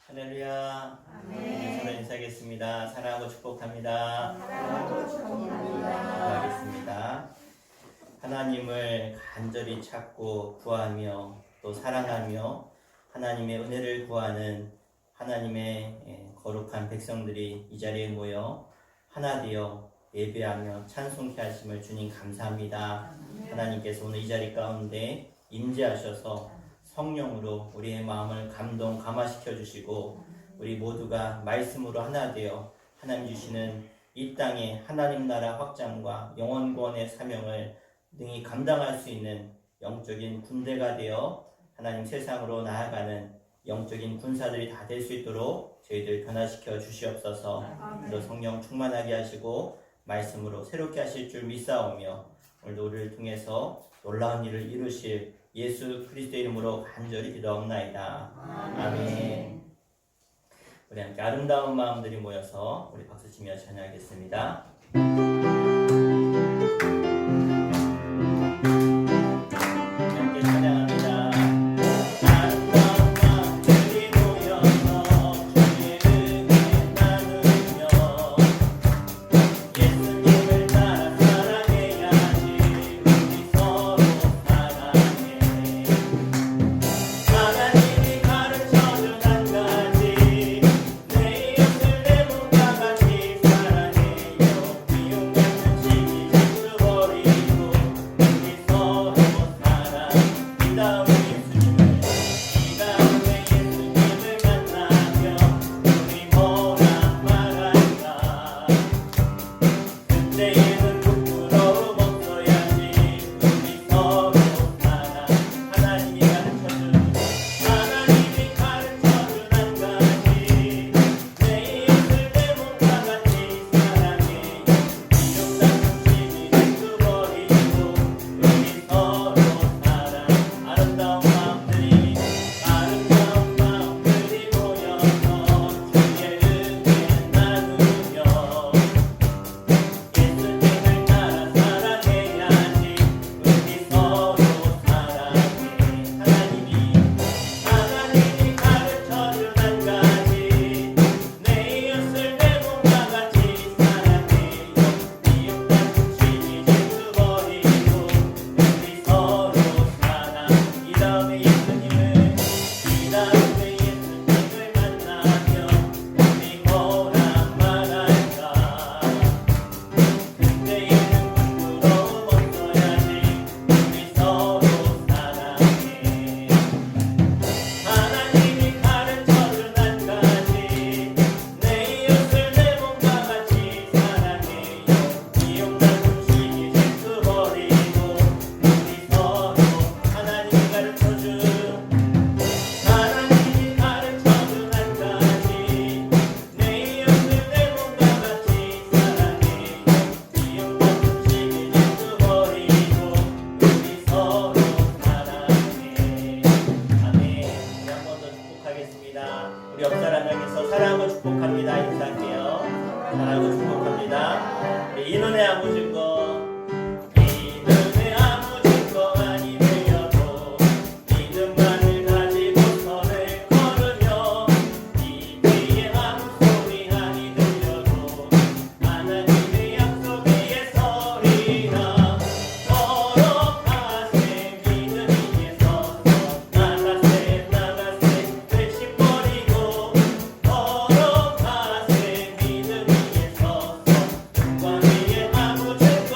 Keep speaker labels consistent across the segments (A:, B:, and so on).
A: 할렐루야.
B: 아멘.
A: 서로 인사하겠습니다. 사랑하고 축복합니다.
B: 사랑하고 축복합니다.
A: 기도하겠습니다. 하나님을 간절히 찾고 구하며 또 사랑하며 하나님의 은혜를 구하는 하나님의 거룩한 백성들이 이 자리에 모여 하나 되어 예배하며 찬송케 하심을 주님 감사합니다. 하나님께서 오늘 이 자리 가운데 임재하셔서 성령으로 우리의 마음을 감화시켜 주시고 우리 모두가 말씀으로 하나 되어 하나님 주시는 이 땅의 하나님 나라 확장과 영원권의 사명을 능히 감당할 수 있는 영적인 군대가 되어 하나님 세상으로 나아가는 영적인 군사들이 다 될 수 있도록 저희들 변화시켜 주시옵소서. 또 성령 충만하게 하시고 말씀으로 새롭게 하실 줄 믿사오며 오늘도 우리를 통해서 놀라운 일을 이루실 예수 그리스도의 이름으로 간절히 기도하옵나이다. 아멘. 우리 함께 아름다운 마음들이 모여서 우리 박수치며 찬양하겠습니다. 함께 찬양합니다. 아름다운 마음들이 모여서 주의 은혜 나누며 예수님을 따라 사랑해야지 우리 서로 사랑해. 하나님이 가르쳐준 한 가지 내 이웃을 내 몸과 같이 사랑해요. 미움 같은 시기 질투버리고 우리 서로 사랑. 이 다음에 예수님을 만나며 우리 뭐라 말할까. 그때에는 부끄러움 없어야지 우리 서로 사랑. 하나님이 가르쳐준 한 가지 내 이웃을 내 몸과 같이 사랑해. 미움 같은 시기 질투버리고 우리 서로 사랑. 아름다운 마음들이 모여서 주의 은혜 나누며 예수님을 따라 사랑해야지 우리 서로 사랑해. 하나님이 가르쳐준 한 가지 내 이웃을 내 몸과 같이 사랑해요. 미움 같은 시기 질투버리고 우리 서로 사랑. 이 다음에 예수님을 만나며 우리 뭐라 말할까. 그때에는 부끄러움 없어야지 우리 서로 사랑해. 하나님이 가르쳐준 한 가지 내 이웃을 내 몸과 같이 사랑해요. 미움 같은 시기 질투버리고 우리 서로. 하나님이 가르쳐준 한 가지 내 이웃을 내 몸과 같이 사랑해요. 미움 같은 시기 질투버리고 우리 서로 사랑해. 아멘. 우리 한 번 더 축복하겠습니다. 우리 옆 사람 향해서 사랑하고 축복합니다. 인사할게요. 사랑하고 축복합니다. 우리 이눈에 아무 증거 이눈에 아무 증거 아니 되어도 믿음만을 가지고 선을 걸으며 이 귀에 아무 소리 아니 들려도 하나님의 약속 위에 서리라. 걸어가세 믿음 위에 서서 나가세 되씹버리고 걸어가세 믿음 위에 서서 눈과 귀에 아무 증거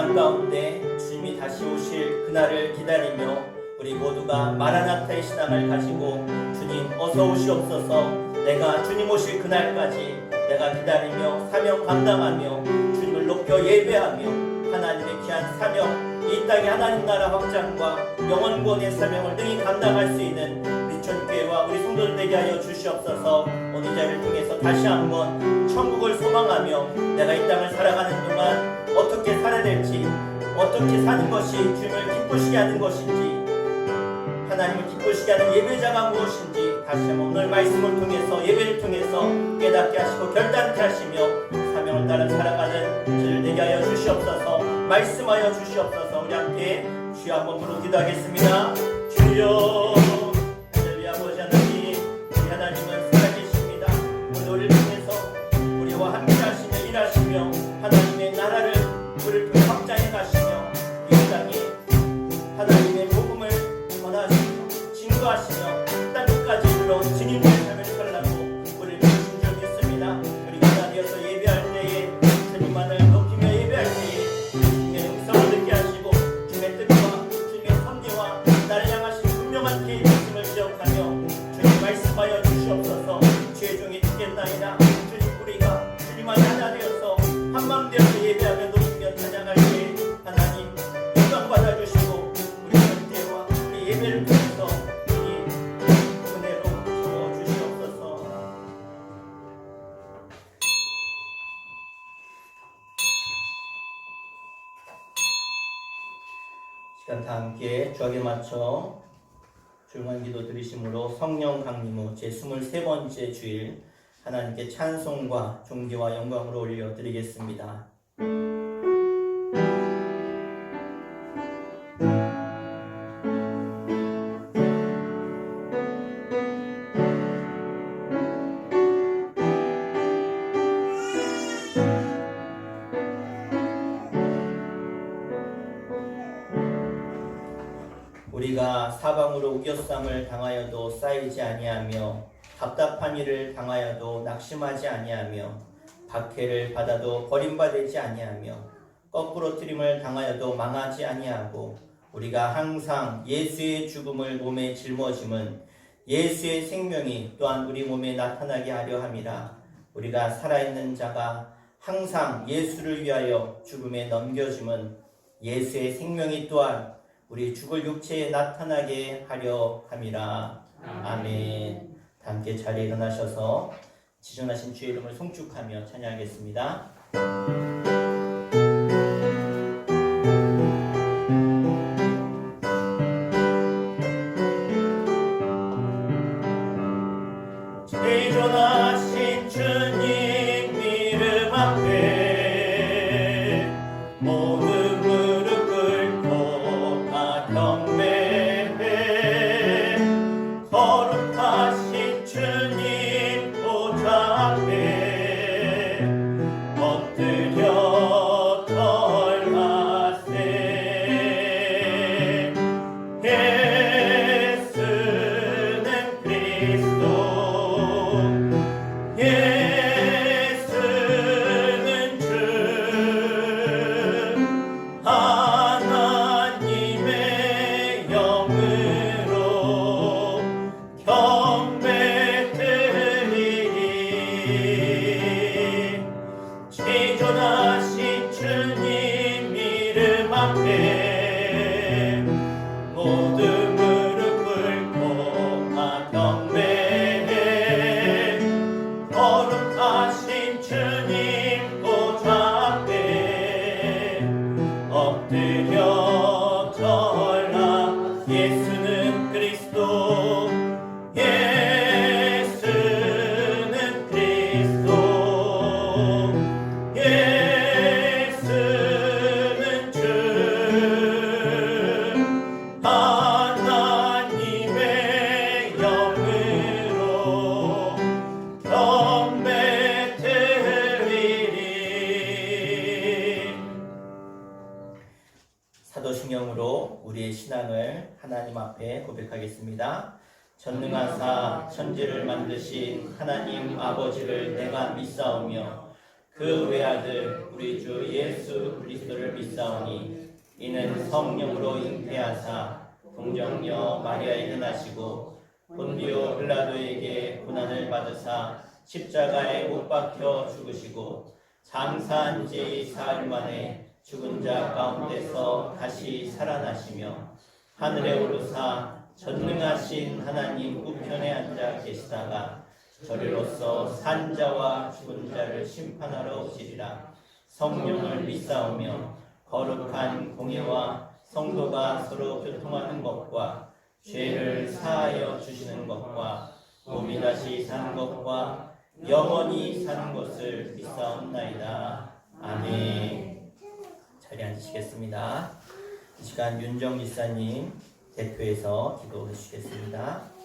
A: 시간 가운데 주님이 다시 오실 그날을 기다리며 우리 모두가 마라나타의 신앙을 가지고 주님 어서 오시옵소서, 내가 주님 오실 그날까지 내가 기다리며 사명 감당하며 주님을 높여 예배하며 하나님의 귀한 사명, 이 땅의 하나님 나라 확장과 영원 구원의 사명을 능히 감당할 수 있는 우리 전교회와 우리 성도들 되게 하여 주시옵소서. 오늘 이 자리를 통해서 다시 한번 천국을 소망하며 내가 이 땅을 살아가는 동안 어떻게 살아야 될지, 어떻게 사는 것이 주님을 기쁘시게 하는 것인지, 하나님을 기쁘시게 하는 예배자가 무엇인지 다시 한번 오늘 말씀을 통해서, 예배를 통해서 깨닫게 하시고 결단케 하시며 사명을 따라 살아가는 저를 되게 하여 주시옵소서. 말씀하여 주시옵소서. 우리 함께 주여 한번 부르고 기도하겠습니다. 주여, 하늘의 아버지 하나님, 우리 하나님은 살아계십니다. 오늘 우리를 통해서 우리와 함께 하시며 일하시며 하나님의 나라를 우리를 통해 확장해 가시며 이 땅에 하나님의 복음을 전하시며 증거하시며 땅 끝까지 이르러 증인된 삶을 살라고 우리를 부르신 줄 믿습니다. 우리가 하나 되어서 예배할 때에 주님만을 높이며 예배할 때에 주님의 음성을 듣게 하시고 주님의 뜻과 주님의 섭리와 나를 향하신 분명한 계획 말씀을 기억하며 주님 말씀하여 주시옵소서. 주의 종이 듣겠나이다. 주님, 우리가 주님만이 하나 되어서 한마음 되어서 예배하며 높이며 찬양할 때 하나님 영광 받아주시고 우리 전대와 우리 예배를 통해서 이 은혜로 주시옵소서. 시간 다 함께 주하게 맞춰 조용한 기도 드리심으로 성령 강림 후 제23번째 주일 하나님께 찬송과 존귀와 영광으로 올려드리겠습니다. 우리가 사방으로 우겨쌈을 당하여도 쌓이지 아니하며 답답한 일을 당하여도 낙심하지 아니하며 박해를 받아도 버림받지 아니하며 거꾸로 트림을 당하여도 망하지 아니하고 우리가 항상 예수의 죽음을 몸에 짊어짐은 예수의 생명이 또한 우리 몸에 나타나게 하려 함이라. 우리가 살아있는 자가 항상 예수를 위하여 죽음에 넘겨짐은 예수의 생명이 또한 우리 죽을 육체에 나타나게 하려 함이라. 아멘. 함께 자리에 일어나셔서 지존하신 주의 이름을 송축하며 찬양하겠습니다. 지존하신 주님 이름 앞에 모든 무릎 꿇고 다 경배해 거룩하신 주님 보좌 앞에 엎드려 절하세. 예수는 그리스도, 예수는 주, 하나님의 영으로 경배드리리. 지존하신 주님 이름 앞에 모든 무릎 꿇고 다 경배해 거룩하신 주님 보좌 앞에 엎드려 절하. 예수는 그리스도, 예수는 그리스도, 예수는 주, 하나님의 영으로 경배드리리. 사도신경으로 우리의 신앙을 하나님 앞에 고백하겠습니다. 전능하사 천지를 만드신 하나님 아버지를 내가 믿사오며 그 외아들 우리 주 예수 그리스도를 믿사오니 이는 성령으로 잉태하사 동정녀 마리아에게 나시고 본디오 빌라도에게 고난을 받으사 십자가에 못 박혀 죽으시고 장사한 지 사흘 만에 죽은 자 가운데서 다시 살아나시며 하늘에 오르사 전능하신 하나님 우편에 앉아 계시다가 저리로서 산 자와 죽은 자를 심판하러 오시리라. 성령을 믿사오며 거룩한 공예와 성도가 서로 교통하는 것과 죄를 사하여 주시는 것과 몸이 다시 사는 것과 영원히 사는 것을 믿사옵나이다. 아멘. 자리에 앉으시겠습니다. 이 시간 윤정 지사님 대표해서 기도해 주시겠습니다.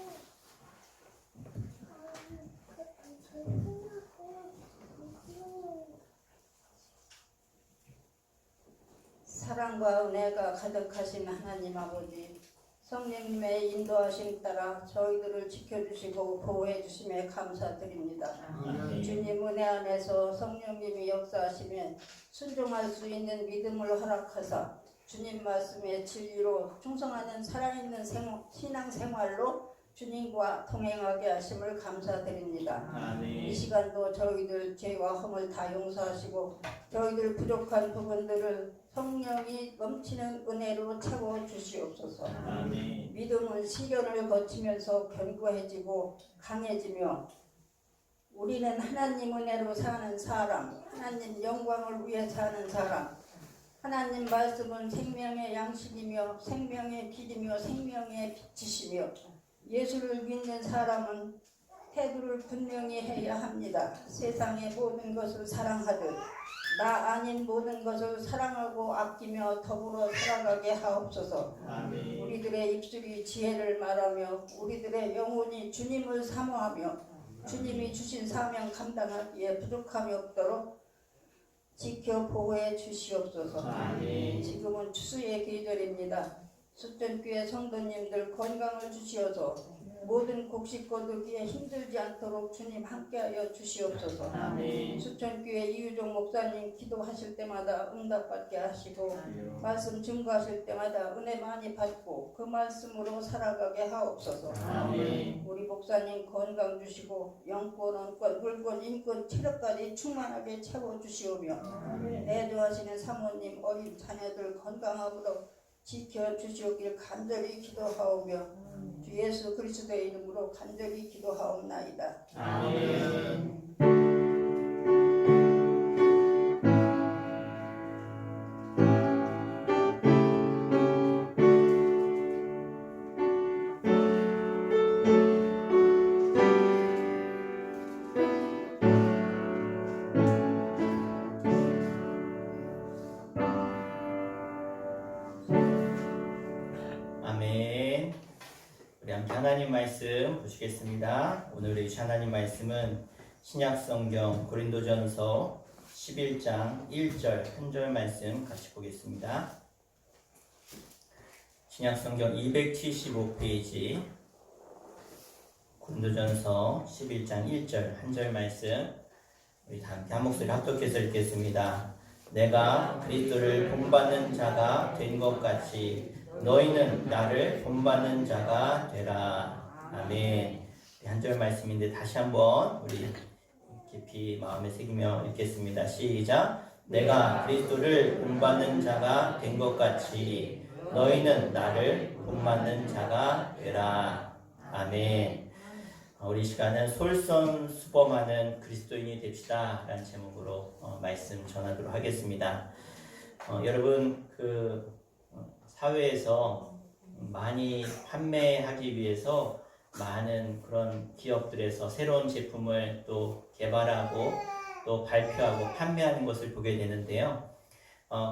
B: 사랑과 은혜가 가득하신 하나님 아버지, 성령님의 인도하심 따라 저희들을 지켜주시고 보호해주심에 감사드립니다.
A: 아멘.
B: 주님 은혜 안에서 성령님이 역사하시면 순종할 수 있는 믿음을 허락하사 주님 말씀의 진리로 충성하는 살아있는 신앙생활로 주님과 동행하게 하심을 감사드립니다.
A: 아멘.
B: 이 시간도 저희들 죄와 허물 다 용서하시고 저희들 부족한 부분들을 성령이 넘치는 은혜로 채워 주시옵소서.
A: 아멘.
B: 믿음은 시련을 거치면서 견고해지고 강해지며 우리는 하나님 은혜로 사는 사람, 하나님 영광을 위해 사는 사람, 하나님 말씀은 생명의 양식이며 생명의 길이며 생명의 빛이시며 예수를 믿는 사람은 태도를 분명히 해야 합니다. 세상의 모든 것을 사랑하듯 나 아닌 모든 것을 사랑하고 아끼며 더불어 살아가게 하옵소서.
A: 아멘.
B: 우리들의 입술이 지혜를 말하며 우리들의 영혼이 주님을 사모하며 주님이 주신 사명 감당하기에 부족함이 없도록 지켜 보호해 주시옵소서.
A: 아멘.
B: 지금은 추수의 계절입니다. 숫전교회 성도님들 건강을 주시어서 모든 곡식 거두기에 힘들지 않도록 주님 함께하여 주시옵소서.
A: 아멘.
B: 수천교회 이유종 목사님 기도하실 때마다 응답받게 하시고 말씀 증거하실 때마다 은혜 많이 받고 그 말씀으로 살아가게 하옵소서.
A: 아멘.
B: 우리 목사님 건강 주시고 영권, 원권, 물권, 인권, 체력까지 충만하게 채워주시오며 내조하시는 사모님 어린 자녀들 건강하도록 지켜주시오길 간절히 기도하오며 주 예수 그리스도의 이름으로 간절히 기도하옵나이다.
A: 아멘. 아멘. 우리 함께 하나님 말씀 보시겠습니다. 오늘의 하나님 말씀은 신약성경 고린도전서 11장 1절 한 절 말씀 같이 보겠습니다. 신약성경 275페이지 고린도전서 11장 1절 한 절 말씀 우리 다 함께 한 목소리 합독해서 읽겠습니다. 내가 그리스도를 본받는 자가 된 것 같이 너희는 나를 본받는 자가 되라. 아멘. 한 절 말씀인데 다시 한번 우리 깊이 마음에 새기며 읽겠습니다. 시작. 내가 그리스도를 본받는 자가 된 것 같이 너희는 나를 본받는 자가 되라. 아멘. 우리 시간은 솔선수범하는 그리스도인이 됩시다 라는 제목으로 말씀 전하도록 하겠습니다. 여러분 사회에서 많이 판매하기 위해서 많은 그런 기업들에서 새로운 제품을 또 개발하고 또 발표하고 판매하는 것을 보게 되는데요.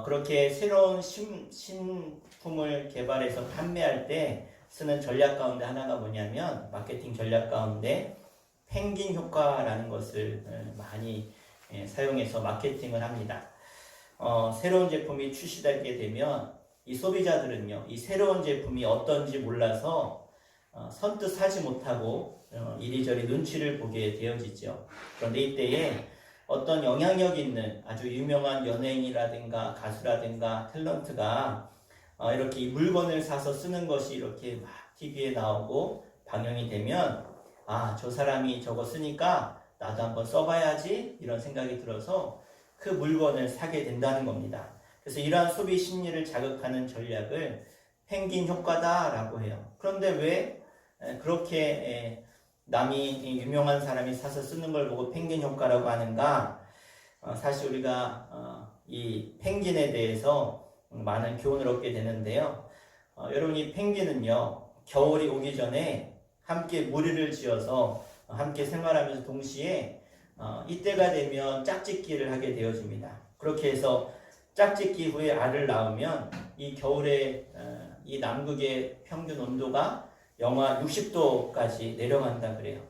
A: 그렇게 새로운 신품을 개발해서 판매할 때 쓰는 전략 가운데 하나가 뭐냐면 마케팅 전략 가운데 펭귄 효과라는 것을 많이 사용해서 마케팅을 합니다. 새로운 제품이 출시되게 되면 이 소비자들은요, 이 새로운 제품이 어떤지 몰라서 선뜻 사지 못하고 이리저리 눈치를 보게 되어지죠. 그런데 이때에 어떤 영향력 있는 아주 유명한 연예인이라든가 가수라든가 탤런트가 이렇게 이 물건을 사서 쓰는 것이 이렇게 막 TV에 나오고 방영이 되면 저 사람이 저거 쓰니까 나도 한번 써봐야지 이런 생각이 들어서 그 물건을 사게 된다는 겁니다. 그래서 이러한 소비 심리를 자극하는 전략을 펭귄 효과다라고 해요. 그런데 왜 그렇게 남이 유명한 사람이 사서 쓰는 걸 보고 펭귄 효과라고 하는가? 사실 우리가 이 펭귄에 대해서 많은 교훈을 얻게 되는데요. 여러분 이 펭귄은요 겨울이 오기 전에 함께 무리를 지어서 함께 생활하면서 동시에 이때가 되면 짝짓기를 하게 되어집니다. 그렇게 해서 짝짓기 후에 알을 낳으면 이 겨울에 이 남극의 평균 온도가 영하 60도까지 내려간다 그래요.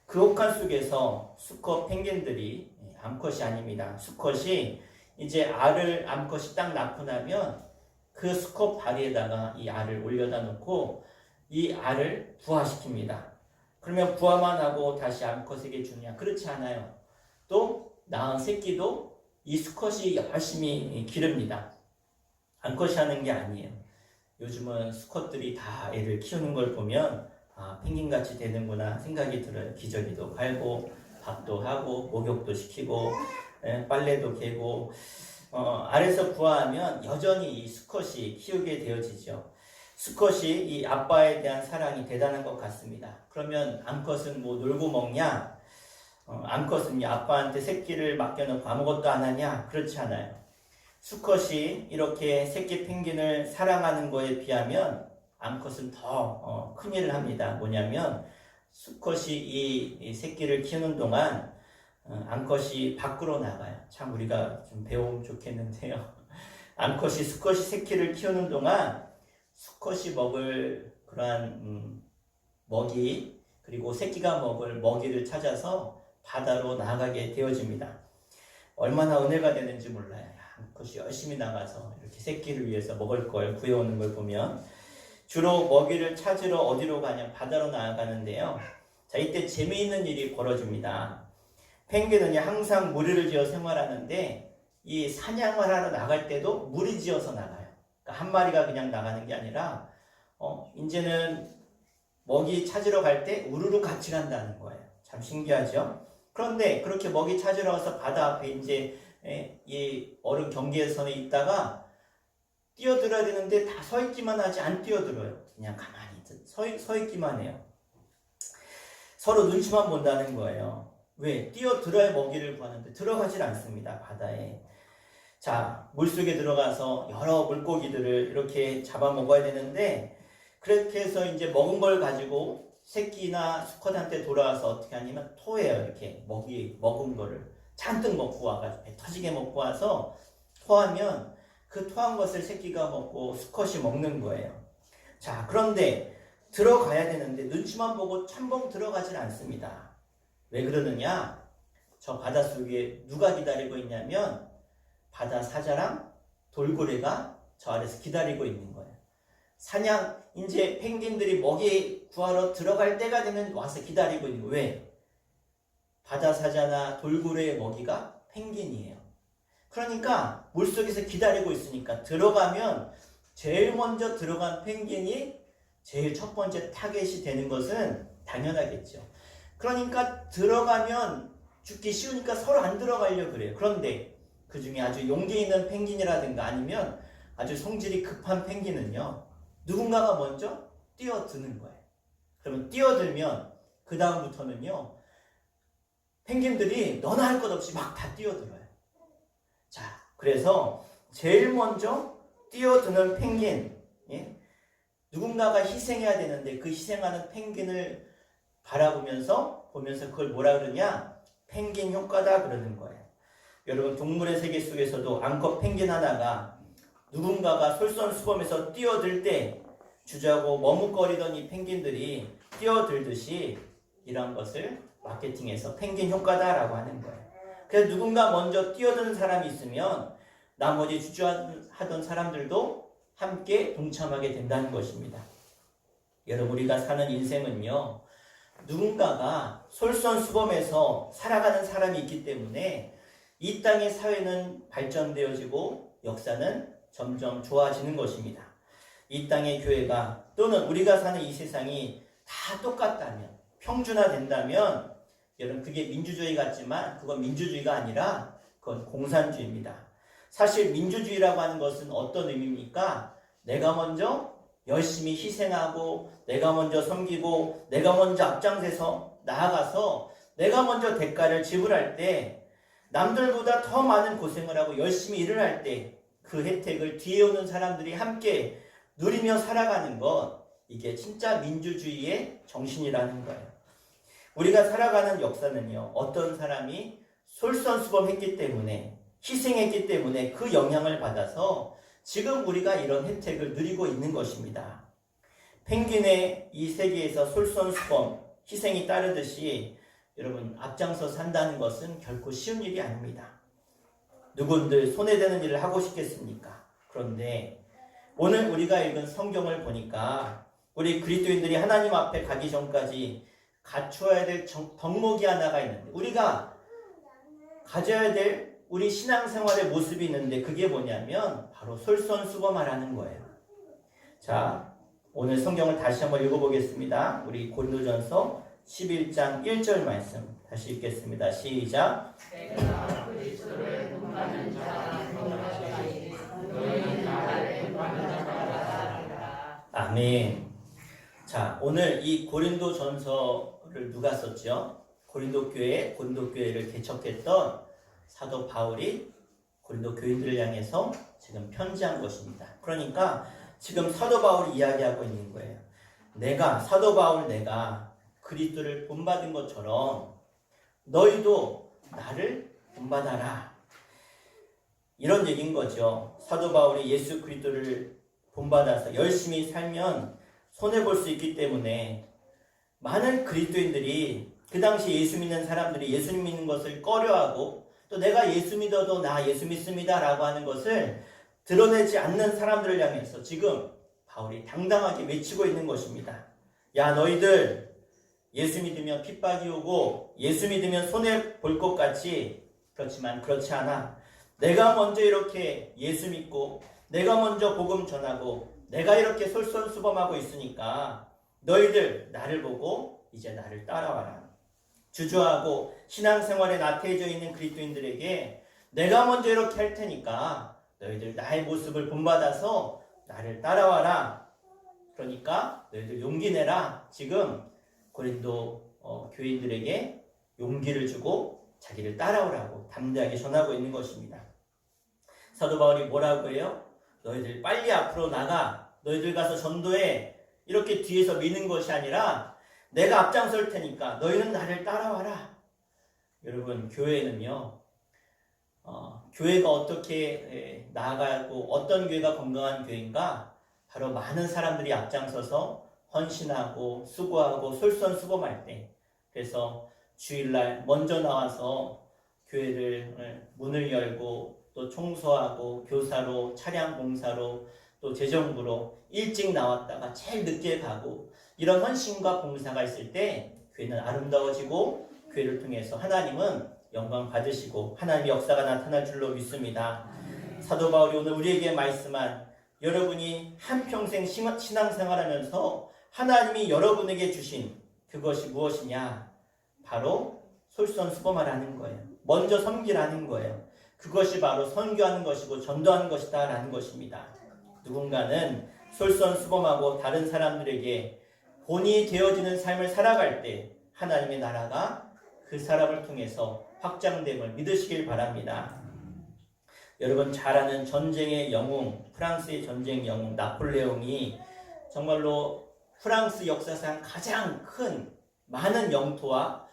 A: 그 혹한 속에서 수컷 펭귄들이 암컷이 아닙니다. 수컷이 이제 알을 암컷이 딱 낳고 나면 그 수컷 바리에다가 이 알을 올려다 놓고 이 알을 부화시킵니다. 그러면 부화만 하고 다시 암컷에게 주냐? 그렇지 않아요. 또 낳은 새끼도 이 수컷이 열심히 기릅니다. 암컷이 하는 게 아니에요. 요즘은 수컷들이 다 애를 키우는 걸 보면 펭귄같이 되는구나 생각이 들어요. 기저귀도 갈고 밥도 하고 목욕도 시키고 빨래도 개고 알에서 부화하면 여전히 이 수컷이 키우게 되어지죠. 수컷이 이 아빠에 대한 사랑이 대단한 것 같습니다. 그러면 암컷은 뭐 놀고 먹냐? 암컷은 아빠한테 새끼를 맡겨놓고 아무것도 안 하냐? 그렇지 않아요. 수컷이 이렇게 새끼 펭귄을 사랑하는 거에 비하면 암컷은 더 큰일을 합니다. 뭐냐면 수컷이 이 새끼를 키우는 동안 암컷이 밖으로 나가요. 참 우리가 좀 배우면 좋겠는데요. 암컷이 수컷이 새끼를 키우는 동안 수컷이 먹을 그러한 먹이 그리고 새끼가 먹을 먹이를 찾아서 바다로 나가게 되어집니다. 얼마나 은혜가 되는지 몰라요. 암컷이 열심히 나가서 이렇게 새끼를 위해서 먹을 걸 구해오는 걸 보면 주로 먹이를 찾으러 어디로 가냐? 바다로 나아가는데요. 자, 이때 재미있는 일이 벌어집니다. 펭귄은 항상 무리를 지어 생활하는데 이 사냥을 하러 나갈 때도 무리 지어서 나가요. 그러니까 한 마리가 그냥 나가는 게 아니라 이제는 먹이 찾으러 갈 때 우르르 같이 간다는 거예요. 참 신기하죠? 그런데 그렇게 먹이 찾으러 와서 바다 앞에 이제 이 얼음 경계선에 있다가 뛰어들어야 되는데 다 서 있기만 하지 안 뛰어들어요. 그냥 가만히 서 있기만 해요. 서로 눈치만 본다는 거예요. 왜? 뛰어들어야 먹이를 구하는데 들어가질 않습니다. 바다에. 자, 물속에 들어가서 여러 물고기들을 이렇게 잡아먹어야 되는데 그렇게 해서 이제 먹은 걸 가지고 새끼나 수컷한테 돌아와서 어떻게 하냐면 토해요. 이렇게 먹은 거를 잔뜩 먹고 와가지고 배 터지게 먹고 와서 토하면 그 토한 것을 새끼가 먹고 수컷이 먹는 거예요. 자, 그런데 들어가야 되는데 눈치만 보고 첨벙 들어가질 않습니다. 왜 그러느냐? 저 바닷속에 누가 기다리고 있냐면 바다 사자랑 돌고래가 저 아래서 기다리고 있는 거예요. 사냥, 이제 펭귄들이 먹이 구하러 들어갈 때가 되면 와서 기다리고 있는 거예요. 왜? 바다 사자나 돌고래의 먹이가 펭귄이에요. 그러니까 물속에서 기다리고 있으니까 들어가면 제일 먼저 들어간 펭귄이 제일 첫 번째 타겟이 되는 것은 당연하겠죠. 그러니까 들어가면 죽기 쉬우니까 서로 안 들어가려고 그래요. 그런데 그 중에 아주 용기 있는 펭귄이라든가 아니면 아주 성질이 급한 펭귄은요, 누군가가 먼저 뛰어드는 거예요. 그러면 뛰어들면 그 다음부터는요, 펭귄들이 너나 할 것 없이 막 다 뛰어들어요. 자, 그래서 제일 먼저 뛰어드는 펭귄, 누군가가 희생해야 되는데 그 희생하는 펭귄을 바라보면서 그걸 뭐라 그러냐? 펭귄 효과다 그러는 거예요. 여러분 동물의 세계 속에서도 암컷 펭귄 하나가 누군가가 솔선수범해서 뛰어들 때 주저하고 머뭇거리던 이 펭귄들이 뛰어들듯이 이런 것을 마케팅에서 펭귄 효과다라고 하는 거예요. 그래서 누군가 먼저 뛰어드는 사람이 있으면 나머지 주저하던 사람들도 함께 동참하게 된다는 것입니다. 여러분 우리가 사는 인생은요, 누군가가 솔선수범해서 살아가는 사람이 있기 때문에 이 땅의 사회는 발전되어지고 역사는 점점 좋아지는 것입니다. 이 땅의 교회가 또는 우리가 사는 이 세상이 다 똑같다면, 평준화된다면 여러분 그게 민주주의 같지만 그건 민주주의가 아니라 그건 공산주의입니다. 사실 민주주의라고 하는 것은 어떤 의미입니까? 내가 먼저 열심히 희생하고 내가 먼저 섬기고 내가 먼저 앞장서서 나아가서 내가 먼저 대가를 지불할 때 남들보다 더 많은 고생을 하고 열심히 일을 할 때 그 혜택을 뒤에 오는 사람들이 함께 누리며 살아가는 것, 이게 진짜 민주주의의 정신이라는 거예요. 우리가 살아가는 역사는요, 어떤 사람이 솔선수범했기 때문에, 희생했기 때문에 그 영향을 받아서 지금 우리가 이런 혜택을 누리고 있는 것입니다. 펭귄의 이 세계에서 솔선수범, 희생이 따르듯이 여러분 앞장서 산다는 것은 결코 쉬운 일이 아닙니다. 누군들 손해되는 일을 하고 싶겠습니까? 그런데 오늘 우리가 읽은 성경을 보니까 우리 그리스도인들이 하나님 앞에 가기 전까지 갖추어야 될 덕목이 하나가 있는데, 우리가 가져야 될 우리 신앙생활의 모습이 있는데 그게 뭐냐면 바로 솔선수범하라는 거예요. 자, 오늘 성경을 다시 한번 읽어보겠습니다. 우리 고린도전서 11장 1절 말씀 다시 읽겠습니다. 시작.
C: 내가 그리스도를 본받는 자가 되기까지 너희는 나를 본받는 자가 되라.
A: 아멘. 자, 오늘 이 고린도전서를 누가 썼죠? 고린도 교회를 개척했던 사도 바울이 고린도 교인들을 향해서 지금 편지한 것입니다. 그러니까 지금 사도 바울이 이야기하고 있는 거예요. 사도 바울 내가 그리스도를 본받은 것처럼 너희도 나를 본받아라. 이런 얘기인 거죠. 사도 바울이 예수 그리스도를 본받아서 열심히 살면 손해볼 수 있기 때문에 많은 그리스도인들이, 그 당시 예수 믿는 사람들이 예수 믿는 것을 꺼려하고 또 내가 예수 믿어도 나 예수 믿습니다 라고 하는 것을 드러내지 않는 사람들을 향해서 지금 바울이 당당하게 외치고 있는 것입니다. 야, 너희들 예수 믿으면 핍박이 오고 예수 믿으면 손해볼 것 같이, 그렇지만 그렇지 않아. 내가 먼저 이렇게 예수 믿고 내가 먼저 복음 전하고 내가 이렇게 솔선수범하고 있으니까 너희들 나를 보고 이제 나를 따라와라. 주저하고 신앙생활에 나태해져 있는 그리스도인들에게 내가 먼저 이렇게 할 테니까 너희들 나의 모습을 본받아서 나를 따라와라. 그러니까 너희들 용기 내라. 지금 고린도 교인들에게 용기를 주고 자기를 따라오라고 담대하게 전하고 있는 것입니다. 사도 바울이 뭐라고 해요? 너희들 빨리 앞으로 나가. 너희들 가서 전도해. 이렇게 뒤에서 미는 것이 아니라 내가 앞장설 테니까 너희는 나를 따라와라. 여러분, 교회는요, 교회가 어떻게 나아가고 어떤 교회가 건강한 교회인가? 바로 많은 사람들이 앞장서서 헌신하고 수고하고 솔선수범할 때, 그래서 주일날 먼저 나와서 교회를 문을 열고 또 청소하고 교사로, 차량 공사로, 또 재정부로 일찍 나왔다가 제일 늦게 가고, 이런 헌신과 봉사가 있을 때 교회는 아름다워지고 교회를 통해서 하나님은 영광 받으시고 하나님의 역사가 나타날 줄로 믿습니다. 사도 바울이 오늘 우리에게 말씀한, 여러분이 한평생 신앙생활하면서 하나님이 여러분에게 주신 그것이 무엇이냐? 바로 솔선수범하라는 거예요. 먼저 섬기라는 거예요. 그것이 바로 선교하는 것이고 전도하는 것이다 라는 것입니다. 누군가는 솔선수범하고 다른 사람들에게 본이 되어지는 삶을 살아갈 때 하나님의 나라가 그 사람을 통해서 확장됨을 믿으시길 바랍니다. 여러분 잘 아는 전쟁의 영웅, 프랑스의 전쟁 영웅 나폴레옹이 정말로 프랑스 역사상 가장 큰 많은 영토와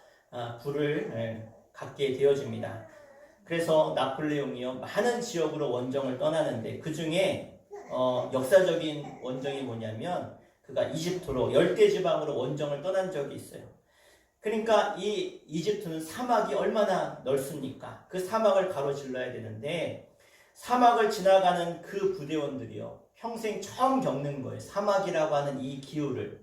A: 부를 갖게 되어집니다. 그래서 나폴레옹이요, 많은 지역으로 원정을 떠나는데 그 중에 역사적인 원정이 뭐냐면 그가 이집트로 열대지방으로 원정을 떠난 적이 있어요. 그러니까 이 이집트는 사막이 얼마나 넓습니까? 그 사막을 가로질러야 되는데 사막을 지나가는 그 부대원들이요, 평생 처음 겪는 거예요. 사막이라고 하는 이 기후를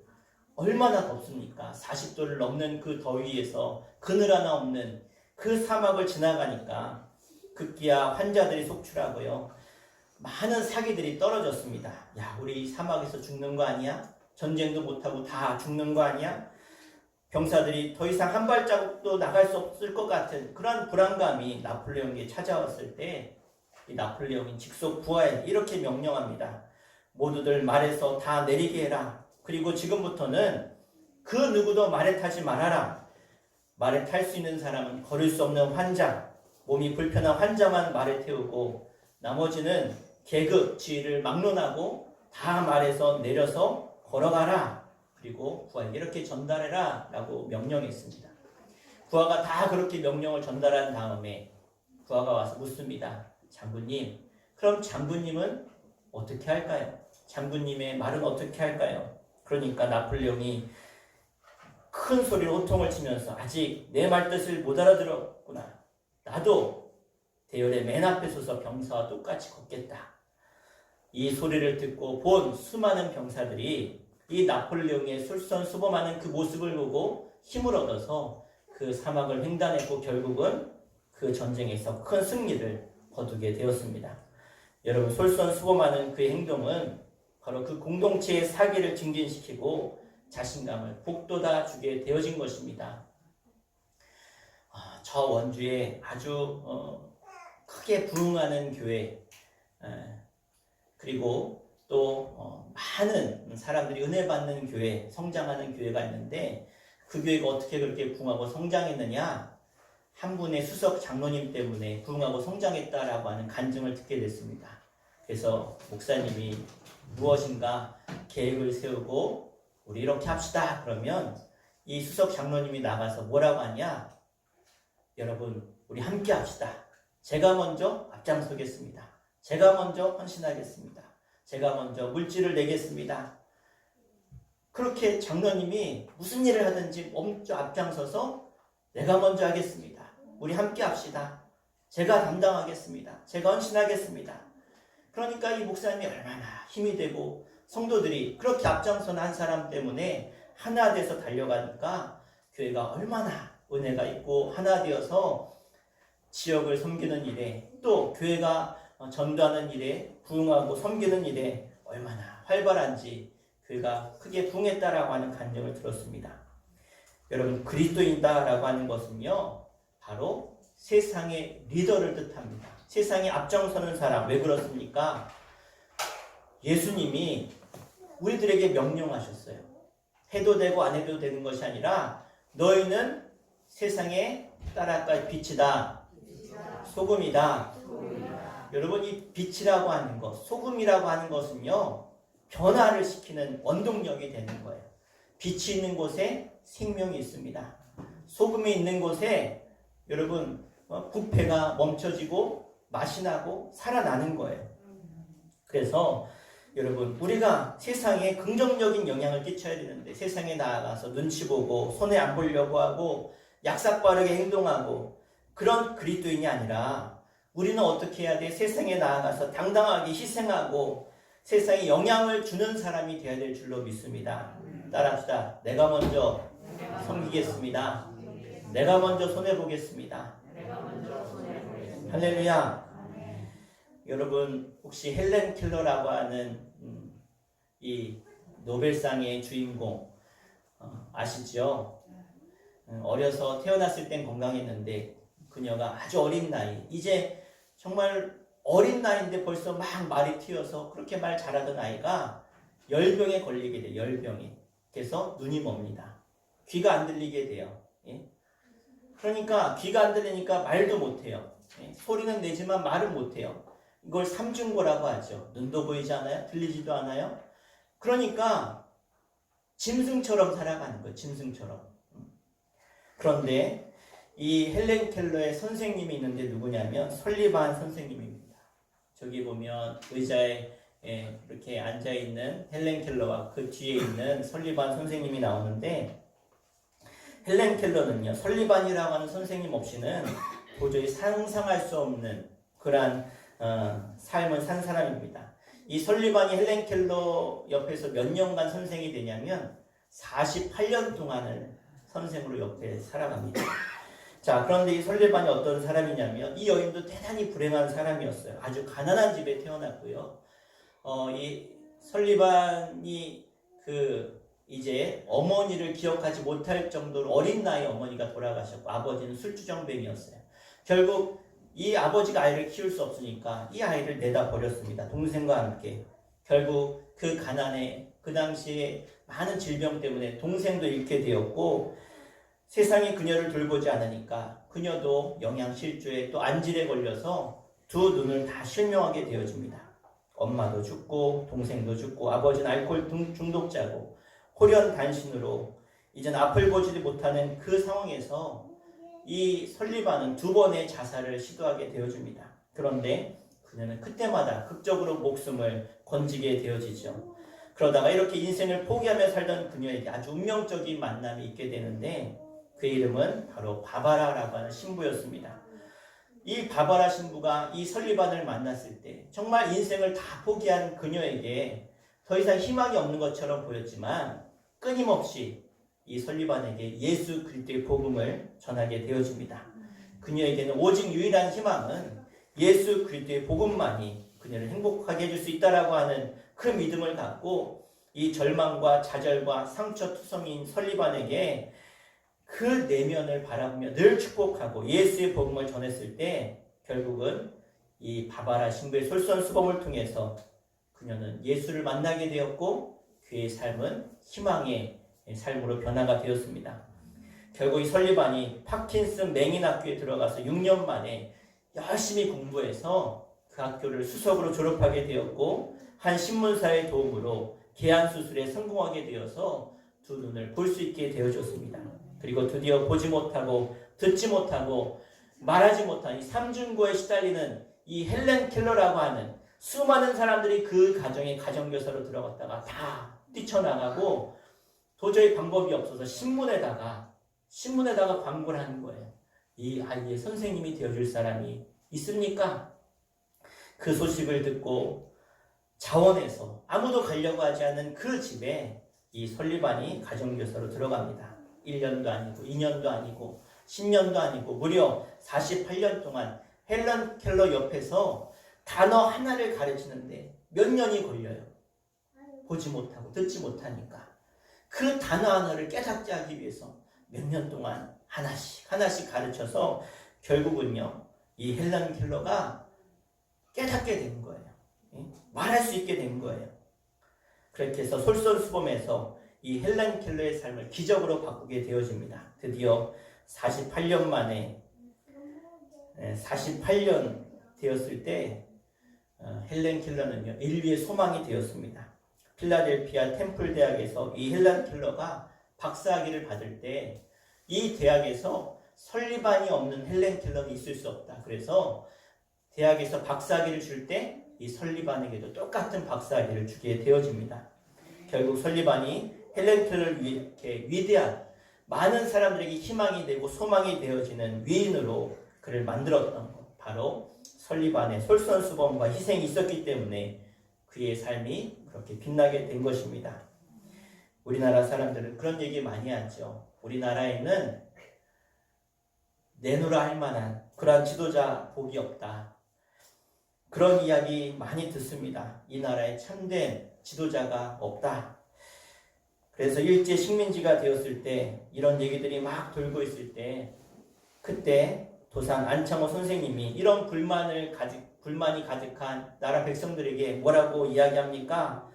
A: 얼마나 덥습니까? 40도를 넘는 그 더위에서 그늘 하나 없는 그 사막을 지나가니까 급기야 환자들이 속출하고요. 많은 사기들이 떨어졌습니다. 야, 우리 사막에서 죽는 거 아니야? 전쟁도 못하고 다 죽는 거 아니야? 병사들이 더 이상 한 발자국도 나갈 수 없을 것 같은 그런 불안감이 나폴레옹에게 찾아왔을 때 이 나폴레옹이 직속 부하에 이렇게 명령합니다. 모두들 말에서 다 내리게 해라. 그리고 지금부터는 그 누구도 말에 타지 말아라. 말에 탈 수 있는 사람은 걸을 수 없는 환자, 몸이 불편한 환자만 말에 태우고 나머지는 계급, 지위를 막론하고 다 말에서 내려서 걸어가라. 그리고 부하에게 이렇게 전달해라 라고 명령했습니다. 부하가 다 그렇게 명령을 전달한 다음에 부하가 와서 묻습니다. 장군님, 그럼 장군님은 어떻게 할까요? 장군님의 말은 어떻게 할까요? 그러니까 나폴레옹이 큰 소리로 호통을 치면서 아직 내 말 뜻을 못 알아들었구나. 나도 대열의 맨 앞에 서서 병사와 똑같이 걷겠다. 이 소리를 듣고 본 수많은 병사들이 이 나폴레옹의 솔선수범하는 그 모습을 보고 힘을 얻어서 그 사막을 횡단했고 결국은 그 전쟁에서 큰 승리를 거두게 되었습니다. 여러분, 솔선수범하는 그 행동은 바로 그 공동체의 사기를 증진시키고 자신감을 북돋아 주게 되어진 것입니다. 저 원주에 아주 크게 부흥하는 교회, 그리고 또 많은 사람들이 은혜 받는 교회, 성장하는 교회가 있는데 그 교회가 어떻게 그렇게 부흥하고 성장했느냐? 한 분의 수석 장로님 때문에 부흥하고 성장했다라고 하는 간증을 듣게 됐습니다. 그래서 목사님이 무엇인가 계획을 세우고 우리 이렇게 합시다. 그러면 이 수석 장로님이 나가서 뭐라고 하냐? 여러분, 우리 함께 합시다. 제가 먼저 앞장서겠습니다. 제가 먼저 헌신하겠습니다. 제가 먼저 물질을 내겠습니다. 그렇게 장로님이 무슨 일을 하든지 먼저 앞장서서 내가 먼저 하겠습니다. 우리 함께 합시다. 제가 담당하겠습니다. 제가 헌신하겠습니다. 그러니까 이 목사님이 얼마나 힘이 되고 성도들이 그렇게 앞장서는 한 사람 때문에 하나 돼서 달려가니까 교회가 얼마나 은혜가 있고 하나 되어서 지역을 섬기는 일에 또 교회가 전도하는 일에 부흥하고 섬기는 일에 얼마나 활발한지 교회가 크게 부흥했다라고 하는 간증을 들었습니다. 여러분, 그리스도인다라고 하는 것은요, 바로 세상의 리더를 뜻합니다. 세상에 앞장서는 사람. 왜 그렇습니까? 예수님이 우리들에게 명령하셨어요. 해도 되고 안 해도 되는 것이 아니라 너희는 세상에 따라갈 빛이다. 소금이다. 여러분, 이 빛이라고 하는 것, 소금이라고 하는 것은요, 변화를 시키는 원동력이 되는 거예요. 빛이 있는 곳에 생명이 있습니다. 소금이 있는 곳에 여러분 부패가 멈춰지고 맛이 나고 살아나는 거예요. 그래서 여러분, 우리가 세상에 긍정적인 영향을 끼쳐야 되는데 세상에 나아가서 눈치 보고 손해 안 보려고 하고 약삭빠르게 행동하고 그런 그리스도인이 아니라 우리는 어떻게 해야 돼? 세상에 나아가서 당당하게 희생하고 세상에 영향을 주는 사람이 되어야 될 줄로 믿습니다. 따라합시다. 내가 먼저 섬기겠습니다. 내가 먼저 손해보겠습니다. 할렐루야. 여러분, 혹시 헬렌 켈러라고 하는 이 노벨상의 주인공 아시죠? 어려서 태어났을 땐 건강했는데 그녀가 아주 어린 나이, 이제 정말 어린 나이인데 벌써 막 말이 튀어서 그렇게 말 잘하던 아이가 열병에 걸리게 돼요. 열병에. 그래서 눈이 멉니다. 귀가 안 들리게 돼요. 예? 그러니까 귀가 안 들리니까 말도 못해요. 예? 소리는 내지만 말은 못해요. 이걸 삼중고라고 하죠. 눈도 보이지 않아요? 들리지도 않아요? 그러니까 짐승처럼 살아가는 거예요. 짐승처럼. 그런데 이 헬렌 켈러의 선생님이 있는데 누구냐면 설리반 선생님입니다. 저기 보면 의자에 이렇게 앉아있는 헬렌 켈러와 그 뒤에 있는 설리반 선생님이 나오는데, 헬렌 켈러는요, 설리반이라고 하는 선생님 없이는 도저히 상상할 수 없는 그러한 삶을 산 사람입니다. 이 설리반이 헬렌 켈러 옆에서 몇 년간 선생이 되냐면 48년 동안을 선생으로 옆에 살아갑니다. 자, 그런데 이 설레반이 어떤 사람이냐면 이 여인도 대단히 불행한 사람이었어요. 아주 가난한 집에 태어났고요. 이 설리반이 이제 어머니를 기억하지 못할 정도로 어린 나이 어머니가 돌아가셨고 아버지는 술주정뱅이였어요. 결국 이 아버지가 아이를 키울 수 없으니까 이 아이를 내다 버렸습니다. 동생과 함께. 결국 그 가난에 그 당시에 많은 질병 때문에 동생도 잃게 되었고 세상이 그녀를 돌보지 않으니까 그녀도 영양실조에 또 안질에 걸려서 두 눈을 다 실명하게 되어집니다. 엄마도 죽고 동생도 죽고 아버지는 알코올 중독자고 홀연단신으로 이젠 앞을 보지 못하는 그 상황에서 이 설리반은 두 번의 자살을 시도하게 되어집니다. 그런데 그녀는 그때마다 극적으로 목숨을 건지게 되어지죠. 그러다가 이렇게 인생을 포기하며 살던 그녀에게 아주 운명적인 만남이 있게 되는데 그의 이름은 바로 바바라라고 하는 신부였습니다. 이 바바라 신부가 이 설리반을 만났을 때 정말 인생을 다 포기한 그녀에게 더 이상 희망이 없는 것처럼 보였지만 끊임없이 이 설리반에게 예수 그리스도의 복음을 전하게 되어집니다. 그녀에게는 오직 유일한 희망은 예수 그리스도의 복음만이 그녀를 행복하게 해줄 수 있다라고 하는 그 믿음을 갖고 이 절망과 좌절과 상처투성인 설리반에게 그 내면을 바라보며 늘 축복하고 예수의 복음을 전했을 때 결국은 이 바바라 신부의 솔선수범을 통해서 그녀는 예수를 만나게 되었고 그의 삶은 희망의 삶으로 변화가 되었습니다. 결국 이 설리반이 파킨슨 맹인학교에 들어가서 6년 만에 열심히 공부해서 그 학교를 수석으로 졸업하게 되었고 한 신문사의 도움으로 개안 수술에 성공하게 되어서 두 눈을 볼 수 있게 되어졌습니다. 그리고 드디어 보지 못하고 듣지 못하고 말하지 못한 이 삼중고에 시달리는 이 헬렌 켈러라고 하는 수많은 사람들이 그 가정에 가정교사로 들어갔다가 다 뛰쳐나가고 도저히 방법이 없어서 신문에다가 광고를 하는 거예요. 이 아이의 선생님이 되어줄 사람이 있습니까? 그 소식을 듣고 자원해서 아무도 가려고 하지 않는 그 집에 이 설리반이 가정교사로 들어갑니다. 1년도 아니고 2년도 아니고 10년도 아니고 무려 48년 동안 헬렌 켈러 옆에서 단어 하나를 가르치는데 몇 년이 걸려요. 보지 못하고 듣지 못하니까. 그 단어 하나를 깨닫게 하기 위해서 몇 년 동안 하나씩 가르쳐서 결국은요 이 헬렌 켈러가 깨닫게 된 거예요. 말할 수 있게 된 거예요. 그렇게 해서 솔선수범해서 이 헬렌 켈러의 삶을 기적으로 바꾸게 되어집니다. 드디어 48년 만에 48년 되었을 때 헬렌 켈러는요 인류의 소망이 되었습니다. 필라델피아 템플 대학에서 이 헬렌 켈러가 박사학위를 받을 때 이 대학에서 설리반이 없는 헬렌 켈러는 있을 수 없다. 그래서 대학에서 박사학위를 줄 때 이 설리반에게도 똑같은 박사학위를 주게 되어집니다. 결국 설리반이 헬렌 켈러를 이렇게 위대한 많은 사람들에게 희망이 되고 소망이 되어지는 위인으로 그를 만들었던 것, 바로 설리반의 솔선수범과 희생이 있었기 때문에 그의 삶이 그렇게 빛나게 된 것입니다. 우리나라 사람들은 그런 얘기 많이 하죠. 우리나라에는 내놓으라 할 만한 그러한 지도자 복이 없다. 그런 이야기 많이 듣습니다. 이 나라에 참된 지도자가 없다. 그래서 일제 식민지가 되었을 때 이런 얘기들이 막 돌고 있을 때 그때 도산 안창호 선생님이 이런 불만이 가득한 나라 백성들에게 뭐라고 이야기합니까?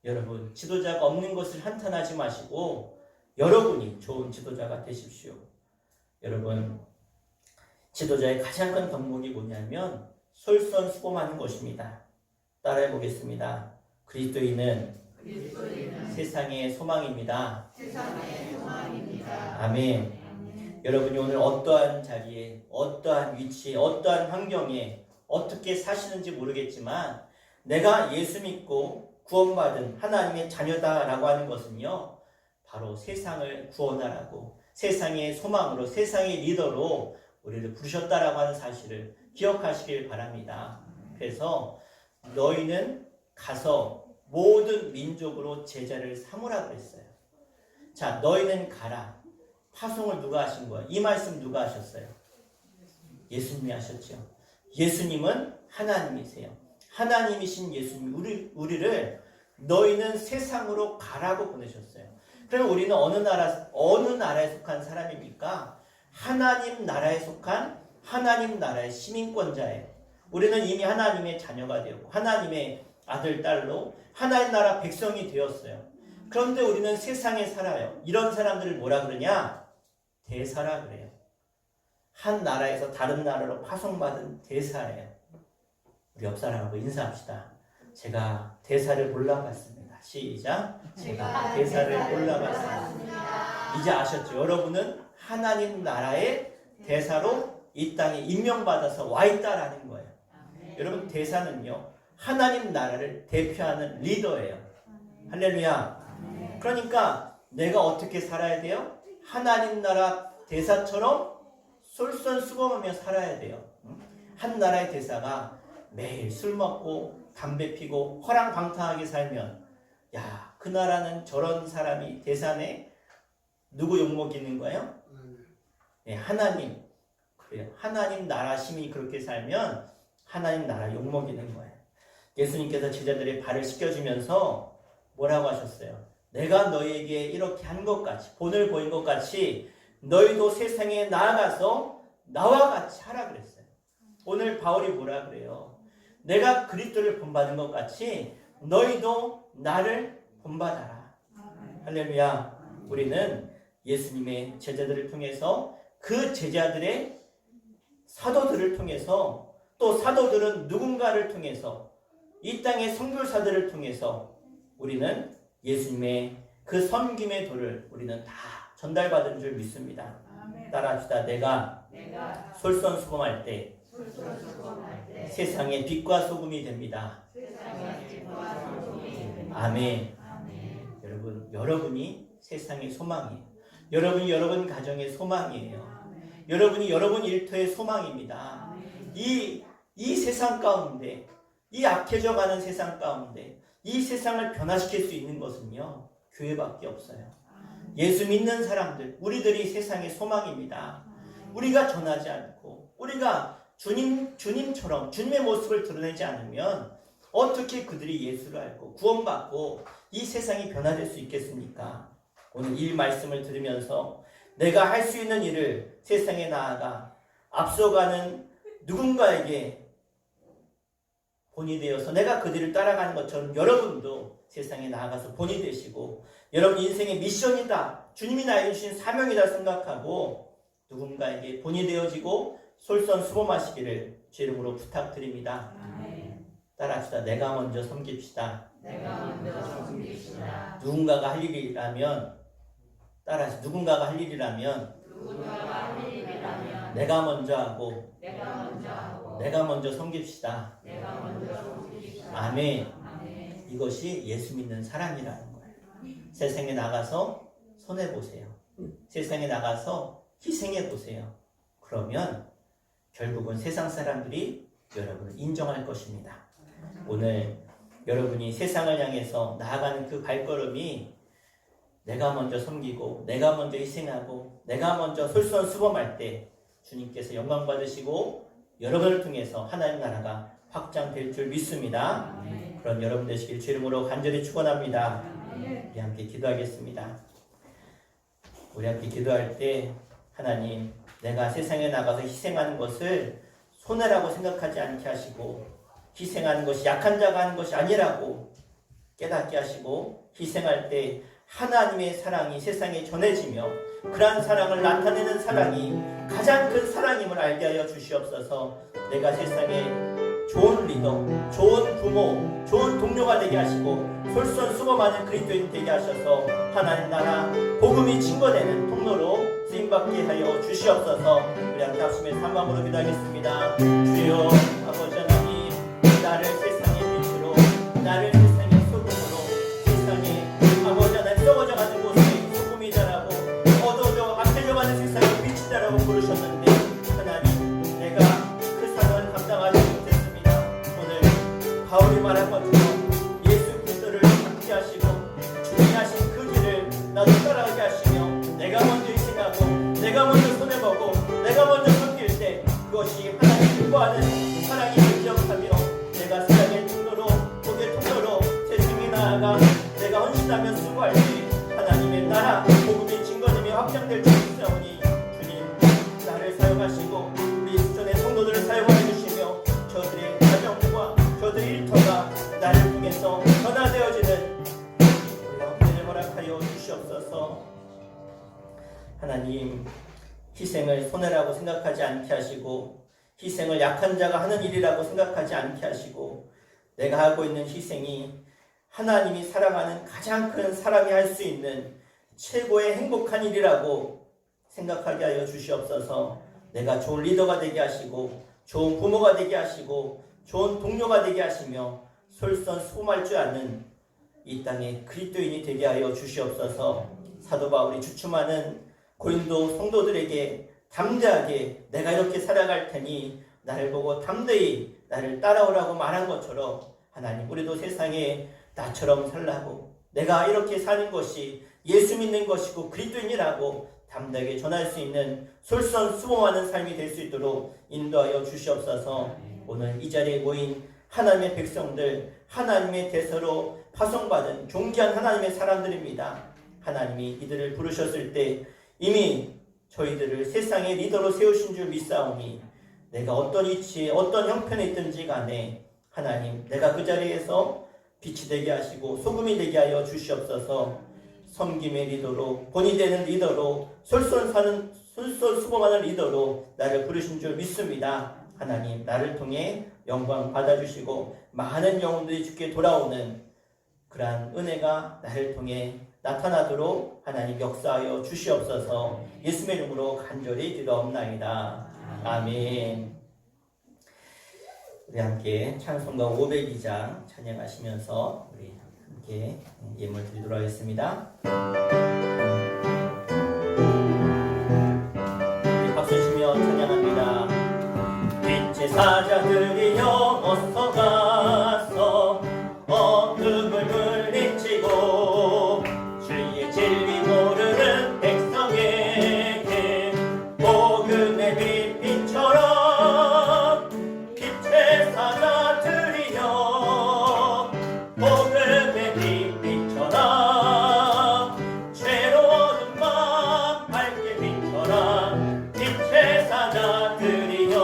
A: 여러분, 지도자가 없는 것을 한탄하지 마시고 여러분이 좋은 지도자가 되십시오. 여러분, 지도자의 가장 큰 덕목이 뭐냐면 솔선수범하는 것입니다. 따라해 보겠습니다. 그리스도인은 세상의 소망입니다. 아멘. 여러분이 오늘 어떠한 자리에, 어떠한 위치에, 어떠한 환경에 어떻게 사시는지 모르겠지만 내가 예수 믿고 구원받은 하나님의 자녀다라고 하는 것은요, 바로 세상을 구원하라고 세상의 소망으로 세상의 리더로 우리를 부르셨다라고 하는 사실을 기억하시길 바랍니다. 그래서 너희는 가서 모든 민족으로 제자를 삼으라 그랬어요. 자, 너희는 가라. 파송을 누가 하신 거야? 이 말씀 누가 하셨어요? 예수님이 하셨죠. 예수님은 하나님이세요. 하나님이신 예수님, 우리를 너희는 세상으로 가라고 보내셨어요. 그럼 우리는 어느 나라에 속한 사람입니까? 하나님 나라에 속한 하나님 나라의 시민권자예요. 우리는 이미 하나님의 자녀가 되었고 하나님의 아들, 딸로 하나님 나라 백성이 되었어요. 그런데 우리는 세상에 살아요. 이런 사람들을 뭐라 그러냐? 대사라 그래요. 한 나라에서 다른 나라로 파송받은 대사예요. 우리 옆 사람하고 인사합시다. 제가 대사를 몰라봤습니다. 시작. 제가 대사를 몰라봤습니다. 이제 아셨죠? 여러분은 하나님 나라의 대사로 이 땅에 임명받아서 와 있다라는 거예요. 여러분, 대사는요, 하나님 나라를 대표하는 리더예요. 할렐루야. 그러니까 내가 어떻게 살아야 돼요? 하나님 나라 대사처럼 솔선수범하며 살아야 돼요. 한 나라의 대사가 매일 술 먹고 담배 피고 허랑방탕하게 살면, 야, 그 나라는 저런 사람이 대사네? 누구 욕먹이는 거예요? 네, 하나님. 그래요. 하나님 나라 시민이 그렇게 살면 하나님 나라 욕먹이는 거예요. 예수님께서 제자들의 발을 씻겨주면서 뭐라고 하셨어요? 내가 너희에게 이렇게 한 것 같이, 본을 보인 것 같이 너희도 세상에 나아가서 나와 같이 하라 그랬어요. 오늘 바울이 뭐라 그래요? 내가 그리스도를 본받은 것 같이 너희도 나를 본받아라. 할렐루야. 우리는 예수님의 제자들을 통해서, 그 제자들의 사도들을 통해서, 또 사도들은 누군가를 통해서, 이 땅의 선교사들을 통해서 우리는 예수님의 그 섬김의 도를 우리는 다 전달받은 줄 믿습니다. 따라합시다. 내가 솔선수범할 때 세상의 빛과 소금이 됩니다. 아멘. 여러분이 세상의 소망이에요. 여러분 가정의 소망이에요. 여러분이 여러분 일터의 소망입니다. 이 세상 가운데, 이 악해져가는 세상 가운데 이 세상을 변화시킬 수 있는 것은요, 교회밖에 없어요. 예수 믿는 사람들, 우리들이 세상의 소망입니다. 우리가 전하지 않고 우리가 주님처럼 주님의 모습을 드러내지 않으면 어떻게 그들이 예수를 알고 구원받고 이 세상이 변화될 수 있겠습니까? 오늘 이 말씀을 들으면서 내가 할 수 있는 일을 세상에 나아가 앞서가는 누군가에게 본이 되어서 내가 그들을 따라가는 것처럼 여러분도 세상에 나아가서 본이 되시고, 여러분 인생의 미션이다, 주님이 나에게 주신 사명이다 생각하고 누군가에게 본이 되어지고 솔선수범하시기를 주 이름으로 부탁드립니다. 따라합시다. 내가 먼저 섬깁시다. 누군가가 할 일이라면, 따라합시다. 누군가가 할 일이라면 내가 먼저 하고 내가 먼저 섬깁시다. 아멘. 이것이 예수 믿는 사랑이라는 거예요. 세상에 나가서 손해보세요. 세상에 나가서 희생해보세요. 그러면 결국은 세상 사람들이 여러분을 인정할 것입니다. 오늘 여러분이 세상을 향해서 나아가는 그 발걸음이 내가 먼저 섬기고 내가 먼저 희생하고 내가 먼저 솔선수범할 때 주님께서 영광 받으시고 여러분을 통해서 하나님 나라가 확장될 줄 믿습니다. 그런 여러분 되시길 주 이름으로 간절히 축원합니다. 우리 함께 기도하겠습니다. 우리 함께 기도할 때 하나님, 내가 세상에 나가서 희생하는 것을 손해라고 생각하지 않게 하시고, 희생하는 것이 약한 자가 하는 것이 아니라고 깨닫게 하시고, 희생할 때 하나님의 사랑이 세상에 전해지며 그러한 사랑을 나타내는 사랑이 가장 큰 사랑임을 알게 하여 주시옵소서. 내가 세상에 좋은 리더, 좋은 부모, 좋은 동료가 되게 하시고 솔선수범하는 그리스도인 되게 하셔서 하나님 나라 복음이 증거되는 통로로 쓰임받게 하여 주시옵소서. 우리 함께 합심의 삼방으로 기도하겠습니다. 주여 아버지 하나님, 나를 세상의 빛으로, 나를 세상의 소금으로, 세상에 아버지 하나님 썩어져가는 곳에 소금이 자라고 어두워져 악해져가는 세상에 빛이 자라고 부르셨는데 하나님, 내가 그 사랑을 감당하지 못했습니다. 오늘 바울이 말한 것처럼 예수 그리스도를 함께 하시고 주님이 하신 그 길을 나도 따라가게 하시고 일하며 수고할 때 하나님의 나라 복음이 증거됨이 확장될 줄 믿사오니 주님 나를 사용하시고 우리 수전의 성도들을 사용하여 주시며 저들의 가정과 저들의 일터가 나를 통해서 변화되어지는 은혜를 허락하여 주시옵소서. 하나님, 희생을 손해라고 생각하지 않게 하시고 희생을 약한 자가 하는 일이라고 생각하지 않게 하시고 내가 하고 있는 희생이 하나님이 사랑하는 가장 큰 사람이 할 수 있는 최고의 행복한 일이라고 생각하게 하여 주시옵소서. 내가 좋은 리더가 되게 하시고 좋은 부모가 되게 하시고 좋은 동료가 되게 하시며 솔선수범할 줄 아는 이 땅의 그리스도인이 되게 하여 주시옵소서. 사도 바울이 주춤하는 고린도 성도들에게 담대하게 내가 이렇게 살아갈 테니 나를 보고 담대히 나를 따라오라고 말한 것처럼 하나님, 우리도 세상에 나처럼 살라고 내가 이렇게 사는 것이 예수 믿는 것이고 그리스도인이라고 담대하게 전할 수 있는 솔선수범하는 삶이 될 수 있도록 인도하여 주시옵소서. 오늘 이 자리에 모인 하나님의 백성들, 하나님의 대서로 파송받은 존귀한 하나님의 사람들입니다. 하나님이 이들을 부르셨을 때 이미 저희들을 세상의 리더로 세우신 줄 믿사오니 내가 어떤 위치에 어떤 형편에 있든지 간에 하나님, 내가 그 자리에서 빛이 되게 하시고 소금이 되게 하여 주시옵소서. 섬김의 리더로, 본이 되는 리더로, 솔선수범하는 리더로 나를 부르신 줄 믿습니다. 하나님, 나를 통해 영광 받아주시고 많은 영혼들이 주께 돌아오는 그러한 은혜가 나를 통해 나타나도록 하나님 역사하여 주시옵소서. 예수의 이름으로 간절히 기도옵나이다. 아멘. 우리 함께 찬송가 502장 찬양하시면서 우리 함께 예물 드리도록 하겠습니다. 우리 박수 치며 찬양합니다. 빛의 사자들이여 어서 가서 어둠을 물리치고 주의 진리 모르는 백성에게 복음의 빛처럼 빛의 사자들이여 복음의 빛처럼 죄로운 맘 밝게 빛처럼 빛의 사자들이여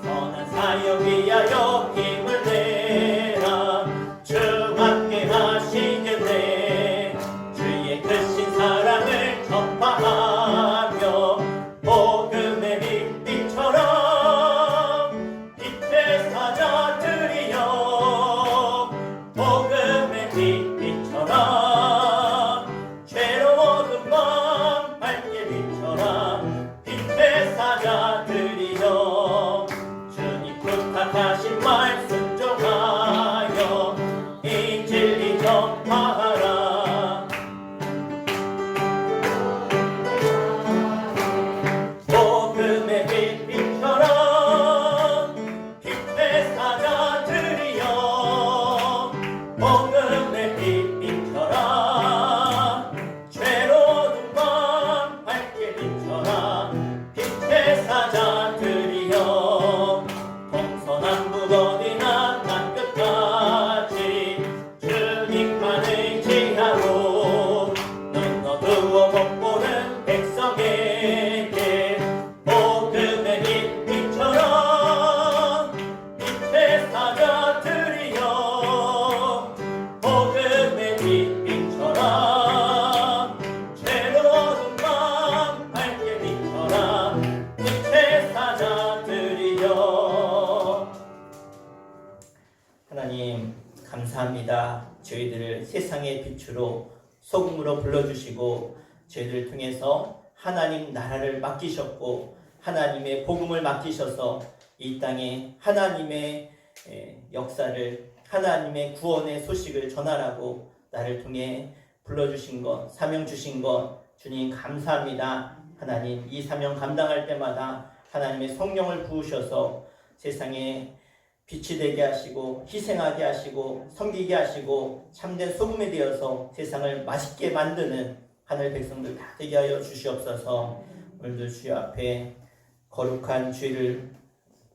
A: 선한 사역 위하여 힘을 내라 주 함께 하시겠네 주의 크신 사랑을 전파하며 복음의 빛처럼 빛의 사자들이여 복음의 빛처럼 죄로운 맘 밝게 빛처럼 빛의 사자들이여 주님 부탁하신 말 순종하여 이 진리 전파하라 복음의 빛처럼 빛의 사자들이여 복음의 빛처럼 죄로운 맘 밝게 빛처럼 빛의 사자들이여 동서남북 어디나 땅끝까지 주님만을 의지하고 눈 어두워 못 보는 백성에게 복음의 빛처럼 빛의 사자들이여 복음의 빛처럼 죄로운 맘 밝게 빛처럼 빛의 사자들이여. 하나님 감사합니다. 저희들을 세상의 빛으로 소금으로 불러주시고 저희들을 통해서 하나님 나라를 맡기셨고 하나님의 복음을 맡기셔서 이 땅에 하나님의 역사를 하나님의 구원의 소식을 전하라고 나를 통해 불러주신 것, 사명 주신 것 주님 감사합니다. 하나님 이 사명 감당할 때마다 하나님의 성령을 부으셔서 세상에 빛이 되게 하시고 희생하게 하시고 섬기게 하시고 참된 소금이 되어서 세상을 맛있게 만드는 하늘 백성들 다 되게 하여 주시옵소서. 오늘도 주여 앞에 거룩한 주의를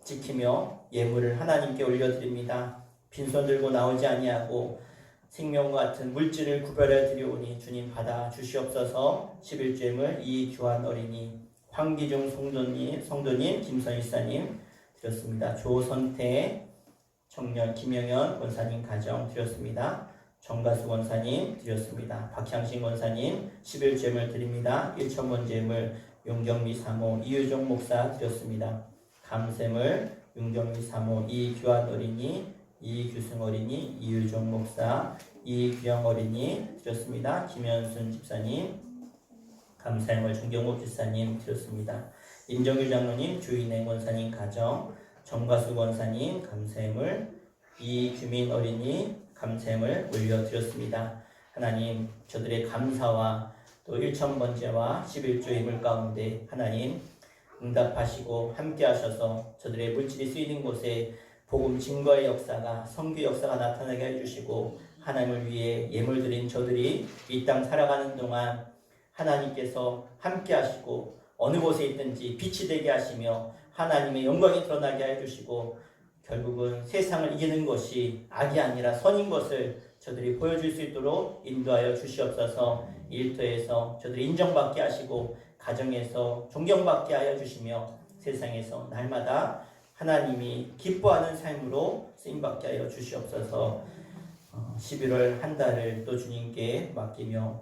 A: 지키며 예물을 하나님께 올려드립니다. 빈손 들고 나오지 아니하고 생명과 같은 물질을 구별해 드리오니 주님 받아 주시옵소서. 11주임을 이규환 어린이, 황기중 성도님, 김선일사님 드렸습니다. 조선태 청년 김영현 원사님 가정 드렸습니다. 정가수 원사님 드렸습니다. 박향신 원사님 11주임을 드립니다. 1천번 제물 용경미 사모 이유정 목사 드렸습니다. 감샘을 용경미 사모 이규환 어린이, 이규승 어린이, 이유정 목사, 이규영 어린이 드렸습니다. 김현순 집사님, 감사형을 정경목 집사님 드렸습니다. 임정규 장로님, 주인행 원사님 가정, 정가수 원사님 감사형을, 이규민 어린이 감사형을 올려드렸습니다. 하나님, 저들의 감사와 또 1천번제와 11조 예물 가운데 하나님 응답하시고 함께하셔서 저들의 물질이 쓰이는 곳에 복음 증거의 역사가, 선교 역사가 나타나게 해주시고 하나님을 위해 예물 드린 저들이 이 땅 살아가는 동안 하나님께서 함께하시고 어느 곳에 있든지 빛이 되게 하시며 하나님의 영광이 드러나게 해주시고 결국은 세상을 이기는 것이 악이 아니라 선인 것을 저들이 보여줄 수 있도록 인도하여 주시옵소서. 일터에서 저들이 인정받게 하시고 가정에서 존경받게 하여 주시며 세상에서 날마다 하나님이 기뻐하는 삶으로 쓰임받게 하여 주시옵소서. 11월 한 달을 또 주님께 맡기며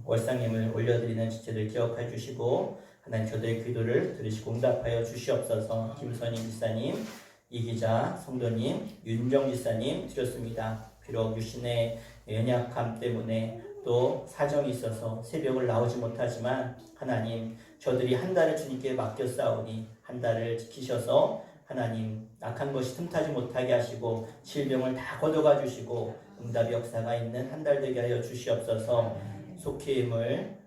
A: 월상임을 올려드리는 지체들 기억해 주시고 하나님 저들의 기도를 들으시고 응답하여 주시옵소서. 김선희 집사님, 이기자 성도님, 윤정 집사님 드렸습니다. 비록 유신의 연약함 때문에 또 사정이 있어서 새벽을 나오지 못하지만 하나님 저들이 한 달을 주님께 맡겼사오니 한 달을 지키셔서 하나님 악한 것이 틈타지 못하게 하시고 질병을 다 걷어가 주시고 응답의 역사가 있는 한 달 되게 하여 주시옵소서. 속회임을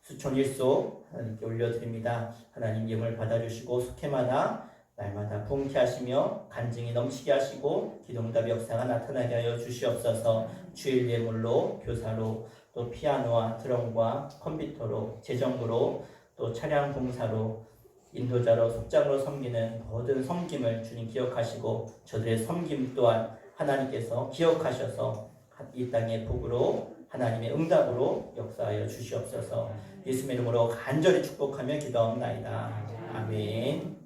A: 수촌 1소 하나님께 올려드립니다. 하나님 예물 받아주시고 속회마다 날마다 부흥케 하시며 간증이 넘치게 하시고 기도응답의 역사가 나타나게 하여 주시옵소서. 주일 예물로 교사로 또 피아노와 드럼과 컴퓨터로 재정부로 또 차량 봉사로 인도자로 속장으로 섬기는 모든 섬김을 주님 기억하시고 저들의 섬김 또한 하나님께서 기억하셔서 이 땅의 복으로 하나님의 응답으로 역사하여 주시옵소서. 예수의 이름으로 간절히 축복하며 기도하옵나이다. 아멘.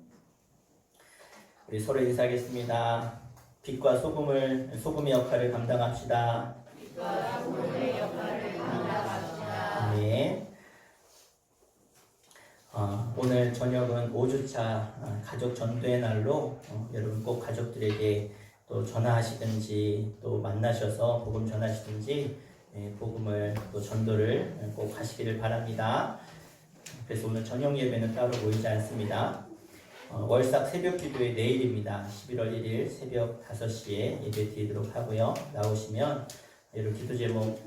A: 우리 서로 인사하겠습니다. 빛과 소금의 역할을 감당합시다.
C: 빛과 소금의 역할을 감당합시다.
A: 아멘. 오늘 저녁은 5주차 가족 전도의 날로 여러분 꼭 가족들에게 또 전화하시든지 또 만나셔서 복음 전하시든지 복음을 또 전도를 꼭 하시기를 바랍니다. 그래서 오늘 저녁 예배는 따로 모이지 않습니다. 월삭 새벽 기도회 내일입니다. 11월 1일 새벽 5시에 예배 드리도록 하고요. 나오시면 여러분 기도 제목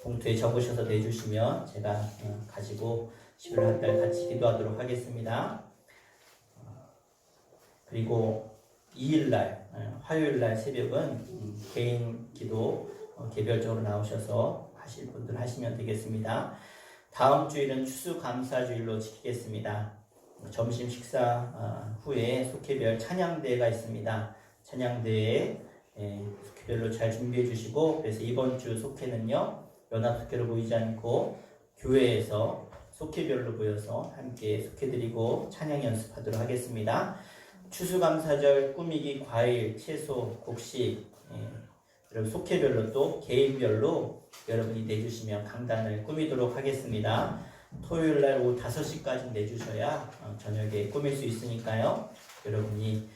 A: 봉투에 적으셔서 내주시면 제가 가지고 11월 한 달 같이 기도하도록 하겠습니다. 그리고 2일날 화요일날 새벽은 개인 기도 개별적으로 나오셔서 하실 분들 하시면 되겠습니다. 다음 주일은 추수감사주일로 지키겠습니다. 점심 식사 후에 속회별 찬양대회가 있습니다. 찬양대회 속회별로 잘 준비해 주시고 그래서 이번 주 속회는요 연합속회로 모이지 않고 교회에서 속회별로 모여서 함께 속회드리고 찬양 연습하도록 하겠습니다. 추수감사절 꾸미기 과일, 채소, 곡식 여러분 속회별로 또 개인별로 여러분이 내주시면 강단을 꾸미도록 하겠습니다. 토요일날 오후 5시까지 내주셔야 저녁에 꾸밀 수 있으니까요. 여러분이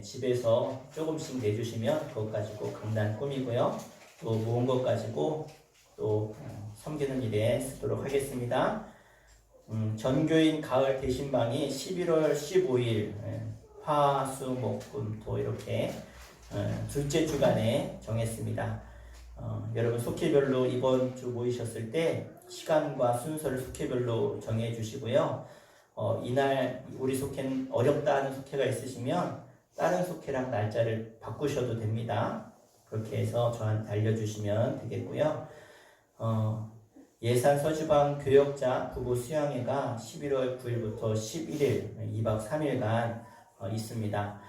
A: 집에서 조금씩 내주시면 그것 가지고 강단 꾸미고요. 또 모은 것 가지고 또 섬기는 일에 쓰도록 하겠습니다. 전교인 가을 대신방이 11월 15일 화, 수, 목, 금, 토 이렇게 둘째 주간에 정했습니다. 여러분 속회별로 이번 주 모이셨을 때 시간과 순서를 속회별로 정해 주시고요. 이날 우리 속회는 어렵다 하는 속회가 있으시면 다른 속회랑 날짜를 바꾸셔도 됩니다. 그렇게 해서 저한테 알려주시면 되겠고요. 예산 서주방 교역자 부부 수양회가 11월 9일부터 11일 2박 3일간 있습니다.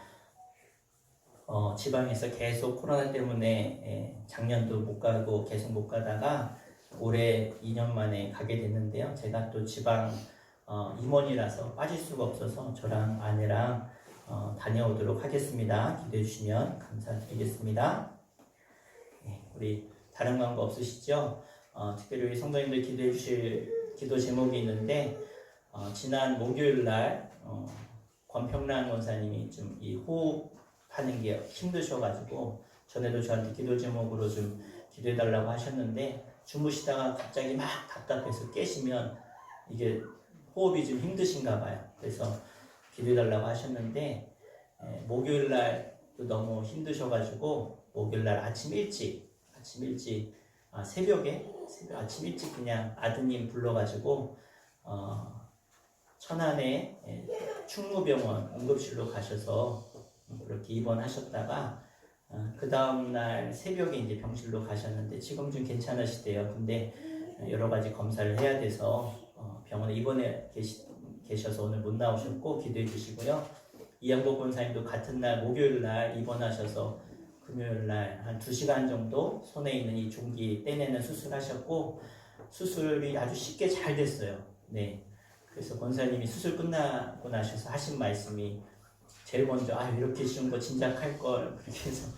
A: 지방에서 계속 코로나 때문에 작년도 못 가고 계속 못 가다가 올해 2년 만에 가게 됐는데요. 제가 또 지방 임원이라서 빠질 수가 없어서 저랑 아내랑 다녀오도록 하겠습니다. 기도해 주시면 감사드리겠습니다. 우리 다른 광고 없으시죠? 특별히 우리 성도님들 기도해 주실 기도 제목이 있는데 지난 목요일 날 권평란 원사님이 좀 이 호흡하는 게 힘드셔가지고 전에도 저한테 기도 제목으로 좀 기도해 달라고 하셨는데 주무시다가 갑자기 막 답답해서 깨시면 이게 호흡이 좀 힘드신가 봐요. 그래서 기도해 달라고 하셨는데 목요일 날도 너무 힘드셔가지고 목요일 날 아침 일찍 새벽에 아침 일찍 그냥 아드님 불러가지고 천안에 충무병원 응급실로 가셔서 그렇게 입원하셨다가 그 다음날 새벽에 이제 병실로 가셨는데 지금 좀 괜찮으시대요. 근데 여러 가지 검사를 해야 돼서 병원에 입원해 계셔서 오늘 못 나오셨고 기도해 주시고요. 이양복 권사님도 같은 날 목요일 날 입원하셔서 금요일 날 한 2시간 정도 손에 있는 이 종기 떼내는 수술하셨고 수술이 아주 쉽게 잘 됐어요. 네. 그래서 권사님이 수술 끝나고 나셔서 하신 말씀이 제일 먼저 이렇게 쉬운 거 진작 할 걸 그렇게 해서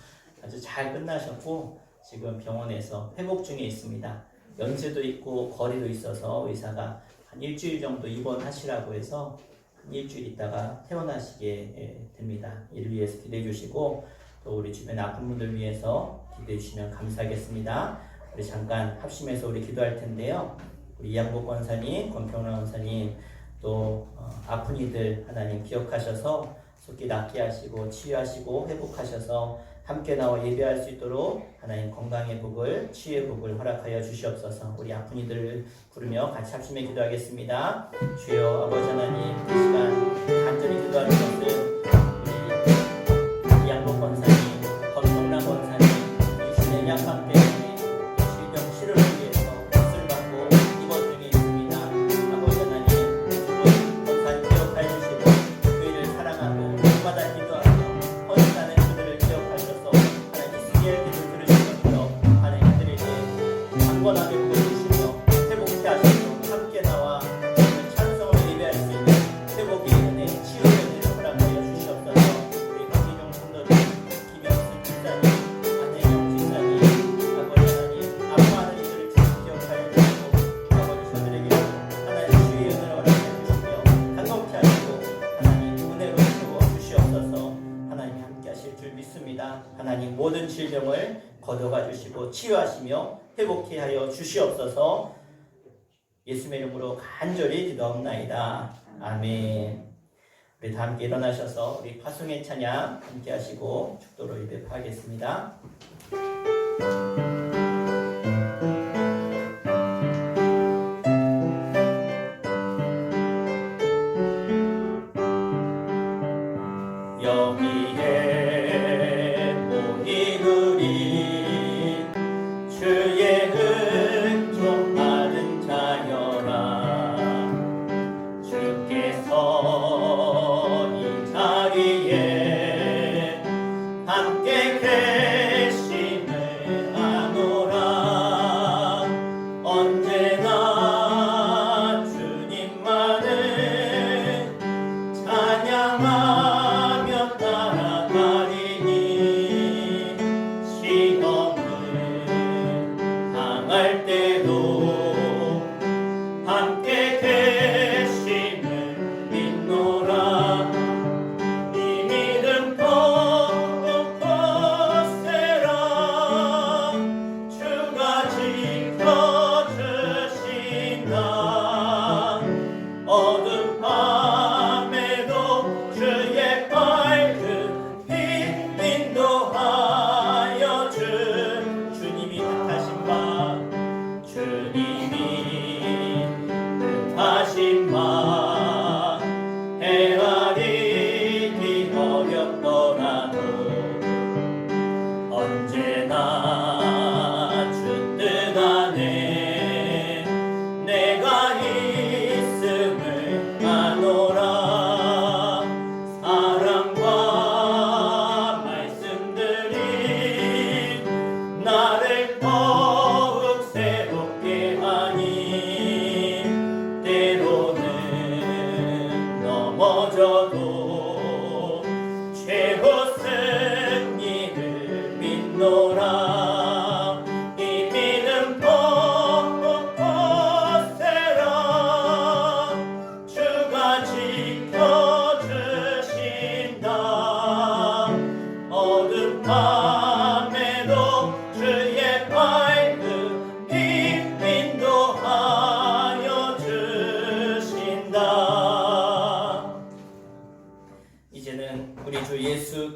A: 아주 잘 끝나셨고 지금 병원에서 회복 중에 있습니다. 연세도 있고 거리도 있어서 의사가 한 일주일 정도 입원하시라고 해서 한 일주일 있다가 퇴원하시게 됩니다. 이를 위해서 기도해 주시고 또 우리 주변 아픈 분들 위해서 기도해 주시면 감사하겠습니다. 우리 잠깐 합심해서 우리 기도할 텐데요. 우리 이양복 권사님, 권평란 권사님 또 아픈 이들 하나님 기억하셔서 속히 낫게 하시고 치유하시고 회복하셔서 함께 나와 예배할 수 있도록 하나님 건강의 복을 치유의 복을 허락하여 주시옵소서. 우리 아픈 이들을 부르며 같이 합심해 기도하겠습니다. 주여 아버지 하나님 이 시간 간절히 기도하는 것은 우리 이양복 권사님, 권평란 권사님 육신의 약함 때문에 질병 치료를 위해서 수술 받고 입원 중에 있습니다. 아버지 하나님 두 권사님 기억하여 주시고 교회를 사랑하고 밤마다 기도하며 헌신하는 그들을 기억하셔서 하나님 이스라엘 기도 들으신 것처럼 하나님 그들에게 강건하게 보여주시며 회복케 하시고 함께 나와 찬송을 예배할 수 있는 회복의 은혜, 치유의 은혜를 허락하여 주시옵소서. 우리 강기종 성도들, 김영수 집사님, 안혜영 집사님, 아버지 하나님 아파하는 이들을 기억하여 주시고 아버지 저들에게 하나님 치유의 은혜를 허락하여 주시며 강건케 하시고 하나님 은혜로 채워 주시옵소서. 하나님 함께 하실 줄 믿습니다. 하나님 모든 질병을 거둬가 주시고 치유하시며 회복케 하여 주시옵소서. 예수의 이름으로 간절히 기도합나이다. 아멘. 우리 다 함께 일어나셔서 우리 파송의 찬양 함께 하시고 축도로 예배하겠습니다. 여기에 모인 우리 주의 은총 받은 자여라. 주께서 이 자리에 함께 계심을 아노라. 언제나 주님만을 찬양하며 따라가리.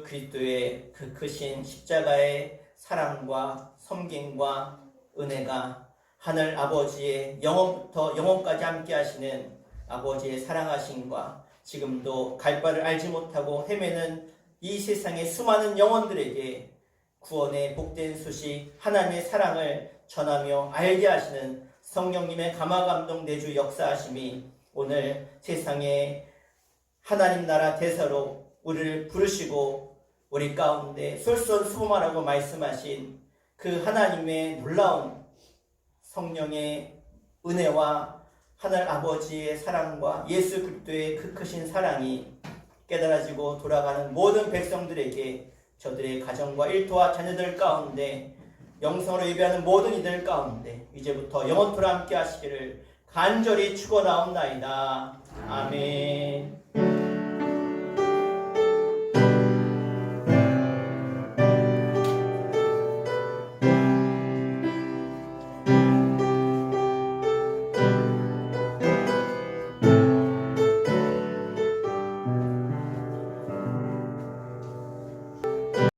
A: 그리스도의 그 크신 십자가의 사랑과 섬김과 은혜가 하늘 아버지의 영원부터 영원까지 함께 하시는 아버지의 사랑하심과 지금도 갈 바를 알지 못하고 헤매는 이 세상의 수많은 영혼들에게 구원의 복된 소식 하나님의 사랑을 전하며 알게 하시는 성령님의 감화감동 내주 역사하심이 오늘 세상에 하나님 나라 대사로 우리를 부르시고 우리 가운데 솔선수범하라고 말씀하신 그 하나님의 놀라운 성령의 은혜와 하늘 아버지의 사랑과 예수 그리스도의 그 크신 사랑이 깨달아지고 돌아가는 모든 백성들에게 저들의 가정과 일터와 자녀들 가운데 영성으로 예배하는 모든 이들 가운데 이제부터 영원토록 함께 하시기를 간절히 축원하옵나이다. 아멘.